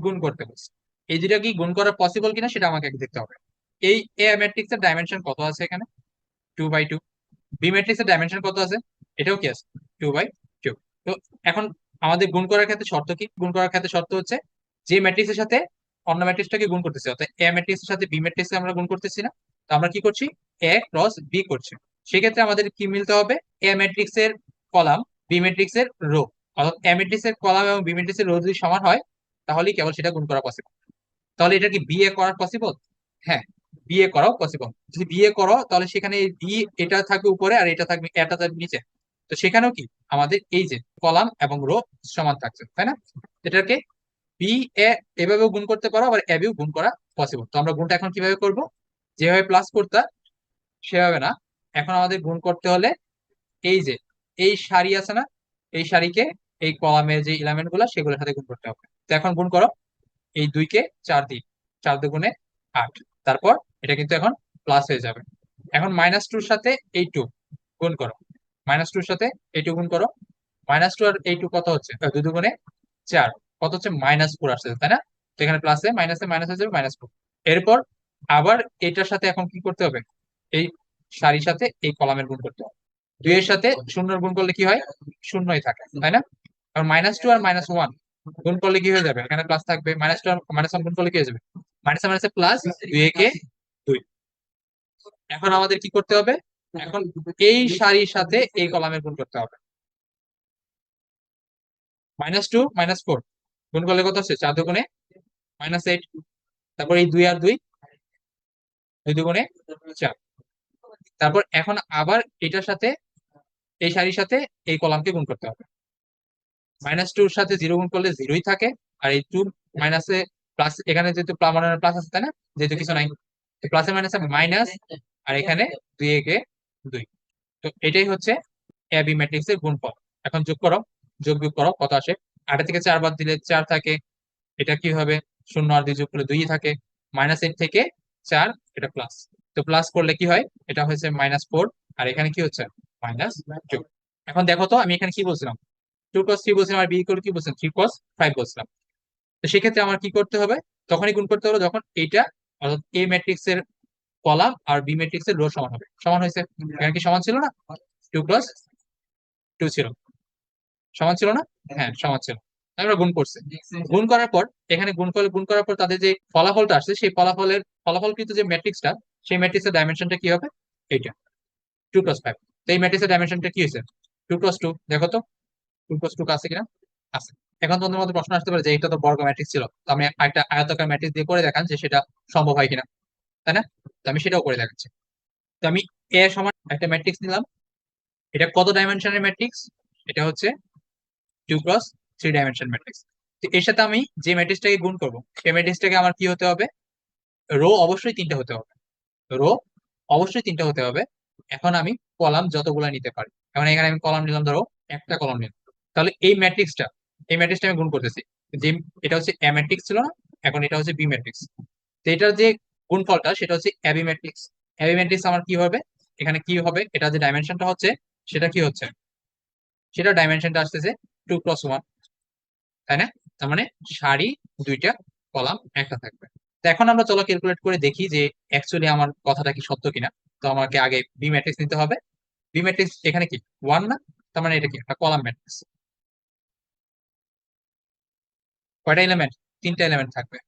গুণ করতে বলছে। এই দুইটা কি গুণ করা পসিবল কিনা সেটা আমাকে আগে দেখতে হবে। এই এ ম্যাট্রিক্স এর ডাইমেনশন কত আছে? এখানে two by two. B matrix এর ডাইমেনশন কত আছে? এটাও কি আছে? Two by two. তো এখন আমাদের গুণ করার ক্ষেত্রে শর্ত কি? গুণ করার ক্ষেত্রে শর্ত হচ্ছে যে ম্যাট্রিক্স এর সাথে অন্য ম্যাট্রিক্সটাকে গুণ করতেছি, অর্থাৎ এ ম্যাট্রিক্স এর সাথে বি ম্যাট্রিক্স আমরা গুণ করতেছি না, তো আমরা কি করছি? এ ক্রস বি করছি। সেক্ষেত্রে আমাদের কি মিলতে হবে? এ ম্যাট্রিক্স এর কলাম বি ম্যাট্রিক্স এর রো, অর্থাৎ এ ম্যাট্রিক্স এর কলাম এবং বি ম্যাট্রিক্স এর রো যদি সমান হয় তাহলেই কেবল সেটা গুণ করা পসিবল। তাহলে এটা কি বিএ করা পসিবল? হ্যাঁ, বিএ করাও পসিবল। যদি বিএ করো তাহলে সেখানে বি এটা থাকবে উপরে আর এটা থাকবে, এটা থাকবে নিচে। তো সেখানেও কি আমাদের এই যে কলাম এবং রো সমান থাকছে, তাই না? এটাকে বি এ এভাবেও গুণ করতে পারো, আবার এ বিও গুণ করা পসিবল। তো আমরা গুণটা এখন কিভাবে করব? যেভাবে প্লাস করতে সেভাবে না, এখন আমাদের গুণ করতে হলে এই যে এই সারি আছে না, এই সারিকে এই কলামের যে এলিমেন্ট গুলা সেগুলোর সাথে গুণ করতে হবে। তো এখন গুণ করো, এই দুইকে চার দিই, চার দুগুণে আট। তারপর এটা কিন্তু এখন প্লাস হয়ে যাবে। এখন মাইনাস টুর সাথে এই টু গুণ করো, মাইনাস টুর সাথে এই টু গুণ করো। মাইনাস টু আর এই টু কত হচ্ছে? দুই দুগুণে চার, কত হচ্ছে? মাইনাস ফোর আসছে, তাই না? তো এখানে প্লাসে মাইনাসে মাইনাস হয়ে যাবে, মাইনাস ফোর। এরপর আবার এটার সাথে এখন কি করতে হবে? এই সারির সাথে এই কলামের গুণ করতে হবে। দুই এর সাথে শূন্যর গুণ করলে কি হয়? শূন্যই থাকে, তাই না? কারণ মাইনাস টু আর মাইনাস ওয়ান গুণ করলে কি হয়ে যাবে? এখানে প্লাস থাকবে। মাইনাস টু আর মাইনাস ওয়ান গুণ করলে কি হয়ে যাবে? মাইনাস মাইনাসে প্লাস, দুই একে 2। এখন আমাদের কি করতে হবে? এখন এই সারির সাথে এই কলামের গুণ করতে হবে। -2 -4 গুণ করলে কত হচ্ছে? 4 দুগুণে -8। তারপর এই 2 আর 2, 2 দুগুণে 4। তারপর এখন আবার এটার সাথে এই সারির সাথে এই কলামকে গুণ করতে হবে। -2 এর সাথে 0 গুণ করলে 0ই থাকে। আর এই 2 মাইনাসে প্লাস, এখানে যেহেতু প্লাস আছে তাই না, যেহেতু কিছু নাই, প্লাসে মাইনাসে মাইনাস, আর এখানে 2 একে 2। তো এটাই হচ্ছে এ বি ম্যাট্রিক্স এর গুণফল। এখন যোগ করো, যোগ বিয়োগ করো, কত আসে? 8 থেকে 4 বাদ দিলে 4 থাকে। এটা কি হবে? 0 আর 2 যোগ করলে 2 থাকে। -8 থেকে 4, এটা প্লাস। তো প্লাস করলে কি হয়? এটা হচ্ছে -4, আর এখানে কি হচ্ছে? -2। এখন দেখো তো, আমি এখানে কি বলছিলাম? 2 cos 3 বলছিলাম, আর বি ইকুয়াল কি বলছিলাম? 3 cos 5 বলছিলাম। তো সেক্ষেত্রে আমার কি করতে হবে? তখনই গুণ করতে হবে যখন এইটা, অর্থাৎ এ ম্যাট্রিক্স এর কলাম আর বি ম্যাট্রিক্স এর রো সমান হবে। সমান হয়েছে? এখানে কি সমান ছিল না? 2 + 2 ছিল, সমান ছিল না? হ্যাঁ, সমান ছিল। আমরা গুণ করছি। গুণ করার পর এখানে গুণ করার পর তাদের যে ফলাফলটা আসছে, সেই ফলাফলকৃত যে ম্যাট্রিক্সটা, সেই ম্যাট্রিক্সের ডাইমেনশনটা কি হবে? এইটা 2 + 5। তো এই ম্যাট্রিক্সের ডাইমেনশনটা কি হয়েছে? 2 + 2। দেখো তো 2 + 2 আছে কিনা? আছে। এখন তোমাদের মধ্যে প্রশ্ন আসতে পারে যে এটা তো বর্গ ম্যাট্রিক্স ছিল, তো আমি একটা আয়তাকার ম্যাট্রিক্স দিয়ে করে দেখান যে সেটা সম্ভব হয় কিনা, তাই না? তো আমি সেটাও করে দেখাচ্ছি। তো আমি এ সমান একটা ম্যাট্রিক্স নিলাম। এটা কত ডাইমেনশনের ম্যাট্রিক্স? এটা হচ্ছে 2 × 3 ডাইমেনশন ম্যাট্রিক্স। তো এর সাথে আমি যে ম্যাট্রিক্সটাকে গুণ করবো, সেই ম্যাট্রিক্সটাকে আমার কি হতে হবে? রো অবশ্যই 3টে হতে হবে। রো অবশ্যই 3টে হতে হবে। এখন আমি কলাম যতগুলা নিতে পারি। এখন এখানে আমি কলাম নিলাম, ধরো একটা কলাম নিলাম। তাহলে এই ম্যাট্রিক্সটা আমি গুণ করতেছি। যে এটা হচ্ছে এ ম্যাট্রিক্স ছিল না, এখন এটা হচ্ছে বি ম্যাট্রিক্স। তো এটার যে গুণফলটা সেটা হচ্ছে এবি ম্যাট্রিক্স। এবি ম্যাট্রিক্স আমার কি হবে? এখানে কি হবে? এটা যে ডাইমেনশনটা হচ্ছে, সেটা কি হচ্ছে? সেটা ডাইমেনশনটা আসতেছে 2 × 1, তাই না? তার মানে সারি দুইটা, কলাম একটা থাকবে। তো এখন আমরা চলো ক্যালকুলেট করে দেখি যে অ্যাকচুয়ালি আমার কথাটা কি সত্য কিনা। তো আমাকে আগে বি ম্যাট্রিক্স নিতে হবে। বি ম্যাট্রিক্স এখানে কি 1 না? তার মানে এটা কি একটা কলাম ম্যাট্রিক্স। কয়টা এলিমেন্ট? 3টা এলিমেন্ট থাকবে।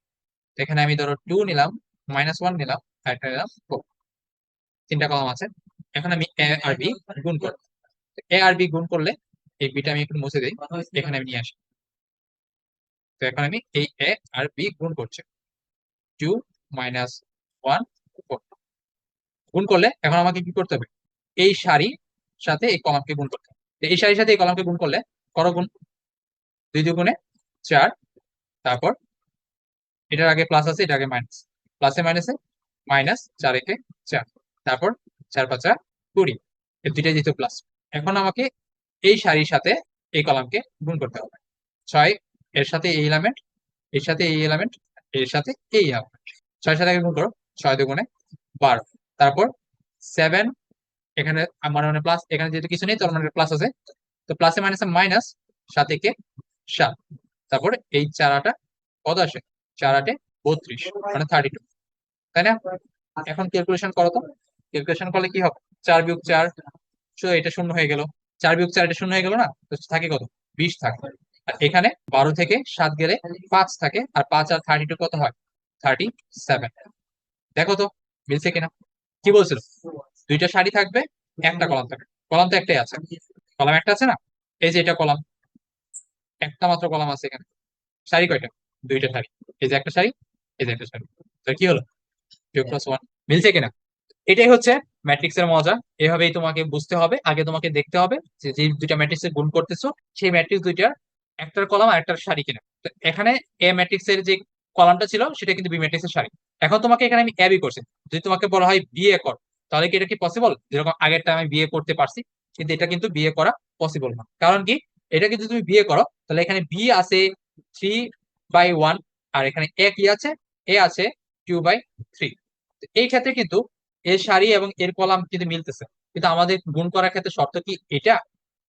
তো এখানে আমি ধরো 2 নিলাম, -1 নিলাম, আর একটা নিলাম 4। 3টা কলাম আছে। এখন আমি এ আর বি গুণ করব। এ আর বি গুণ করলে এই বিটা আমি একটু মুছে দিই, এখানে আমি নিয়ে আসি। তো এখন আমি এই এ আর বি গুণ করছি। 2 -1 4 গুণ করলে এখন আমাকে কি করতে হবে? এই সারির সাথে এই কলামকে গুণ করতে হবে। তো এই সারির সাথে এই কলামকে গুণ করলে করো গুণ। 2 দুগুণে 4। তারপর এটার আগে প্লাস আছে, এটা আগে মাইনাস। প্লাসে মাইনাসে মাইনাস, 4 একে 4। তারপর 4 × 5 = 20। এই দুইটাই যেহেতু প্লাস, এখন আমাকে এই সারির সাথে এই কলামকে গুণ করতে হবে। 6 এর সাথে এই এলিমেন্ট, এর সাথে এই এলিমেন্ট, এর সাথে এই এলিমেন্ট। 6 সাথে আগে গুণ করো, 6 দুগুণে 12। তারপর 7, এখানে আমার মানে প্লাস, এখানে যেহেতু কিছু নেই তার মানে প্লাস আছে। তো প্লাসে মাইনাসে মাইনাস, 7 একে 7। তারপরে এই 4 টা কত আসে? 4 × 8 = 32, মানে 32, তাই না? এখন ক্যালকুলেশন করো তো। ক্যালকুলেশন করলে কি হবে? 4 বিয়োগ 4, এটা শূন্য হয়ে গেল। 4 বিয়োগ 4, এটা শূন্য হয়ে গেল না? তো থাকে কত? 20 থাকে। আর এখানে 12 থেকে 7 গেলে 5 থাকে, আর 5 আর 32 কত হয়? 37। দেখো তো মিলছে কিনা। কি বলছিল? দুইটা সারি থাকবে, একটা কলাম থাকবে। কলাম তো একটাই আছে, কলাম একটা আছে না? এই যে এটা কলাম, একটা মাত্র কলাম আছে এখানে। সারি কয়টা? দুইটা সারি। এই যে একটা সারি, এই যে একটা সারি। তো কি হলো? 2 + 1। মিলছে কিনা? এটাই হচ্ছে ম্যাট্রিক্স এর মজা। এভাবেই তোমাকে বুঝতে হবে। আগে তোমাকে দেখতে হবে যে যে দুইটা ম্যাট্রিক্স এর গুণ করতেছো, সেই ম্যাট্রিক্স দুইটার একটার কলাম আর একটার সারি কিনা। তো এখানে এ ম্যাট্রিক্স এর যে কলামটা ছিল সেটা কিন্তু বি ম্যাট্রিক্স এর সারি। এখন তোমাকে এখানে আমি এ বি করছি, যদি তোমাকে বলা হয় বিএ কর, তাহলে কি এটা কি পসিবল? যেরকম আগেরটা আমি বিএ করতে পারছি, কিন্তু এটা কিন্তু বিএ করা পসিবল না। কারণ কি? এটা কিন্তু তুমি বিএ করো, তাহলে এখানে বি আছে 3/1, আর এখানে এ কি আছে? এ আছে 2/3। এই ক্ষেত্রে কিন্তু এর সারি এবং এর কলাম কিন্তু মিলতেছে। কিন্তু আমাদের গুণ করার ক্ষেত্রে শর্ত কি এটা?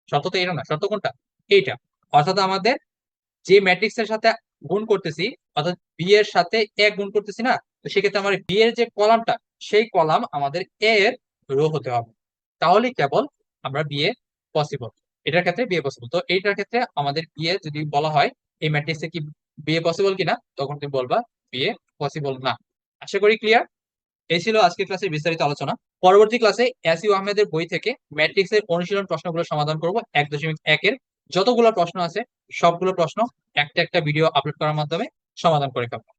শর্ত তো এটা না। শর্ত কোনটা? এইটা। অর্থাৎ আমাদের যে ম্যাট্রিক্স এর সাথে গুণ করতেছি, অর্থাৎ বি এর সাথে এ গুণ করতেছি না, তো সেক্ষেত্রে আমার বি এর যে কলামটা, সেই কলাম আমাদের এ এর রো হতে হবে। তাহলেই কেবল আমরা বিয়ে পসিবল। এটার ক্ষেত্রে বিয়ে পসিবল। তো এইটার ক্ষেত্রে আমাদের বিয়ে যদি বলা হয় এই ম্যাট্রিক্সে কি বিয়ে পসিবল কিনা, তখন তুমি বলবা বিয়ে পসিবল না। আশা করি ক্লিয়ার। এই ছিল আজকের ক্লাসের বিস্তারিত আলোচনা। পরবর্তী ক্লাসে এসইউ আহমেদের বই থেকে ম্যাট্রিক্স এর অনুশীলন প্রশ্নগুলো সমাধান করব। 1.1 এর যতগুলো প্রশ্ন আছে সবগুলো প্রশ্ন একটা একটা ভিডিও আপলোড করার মাধ্যমে সমাধান করে ফেলবো।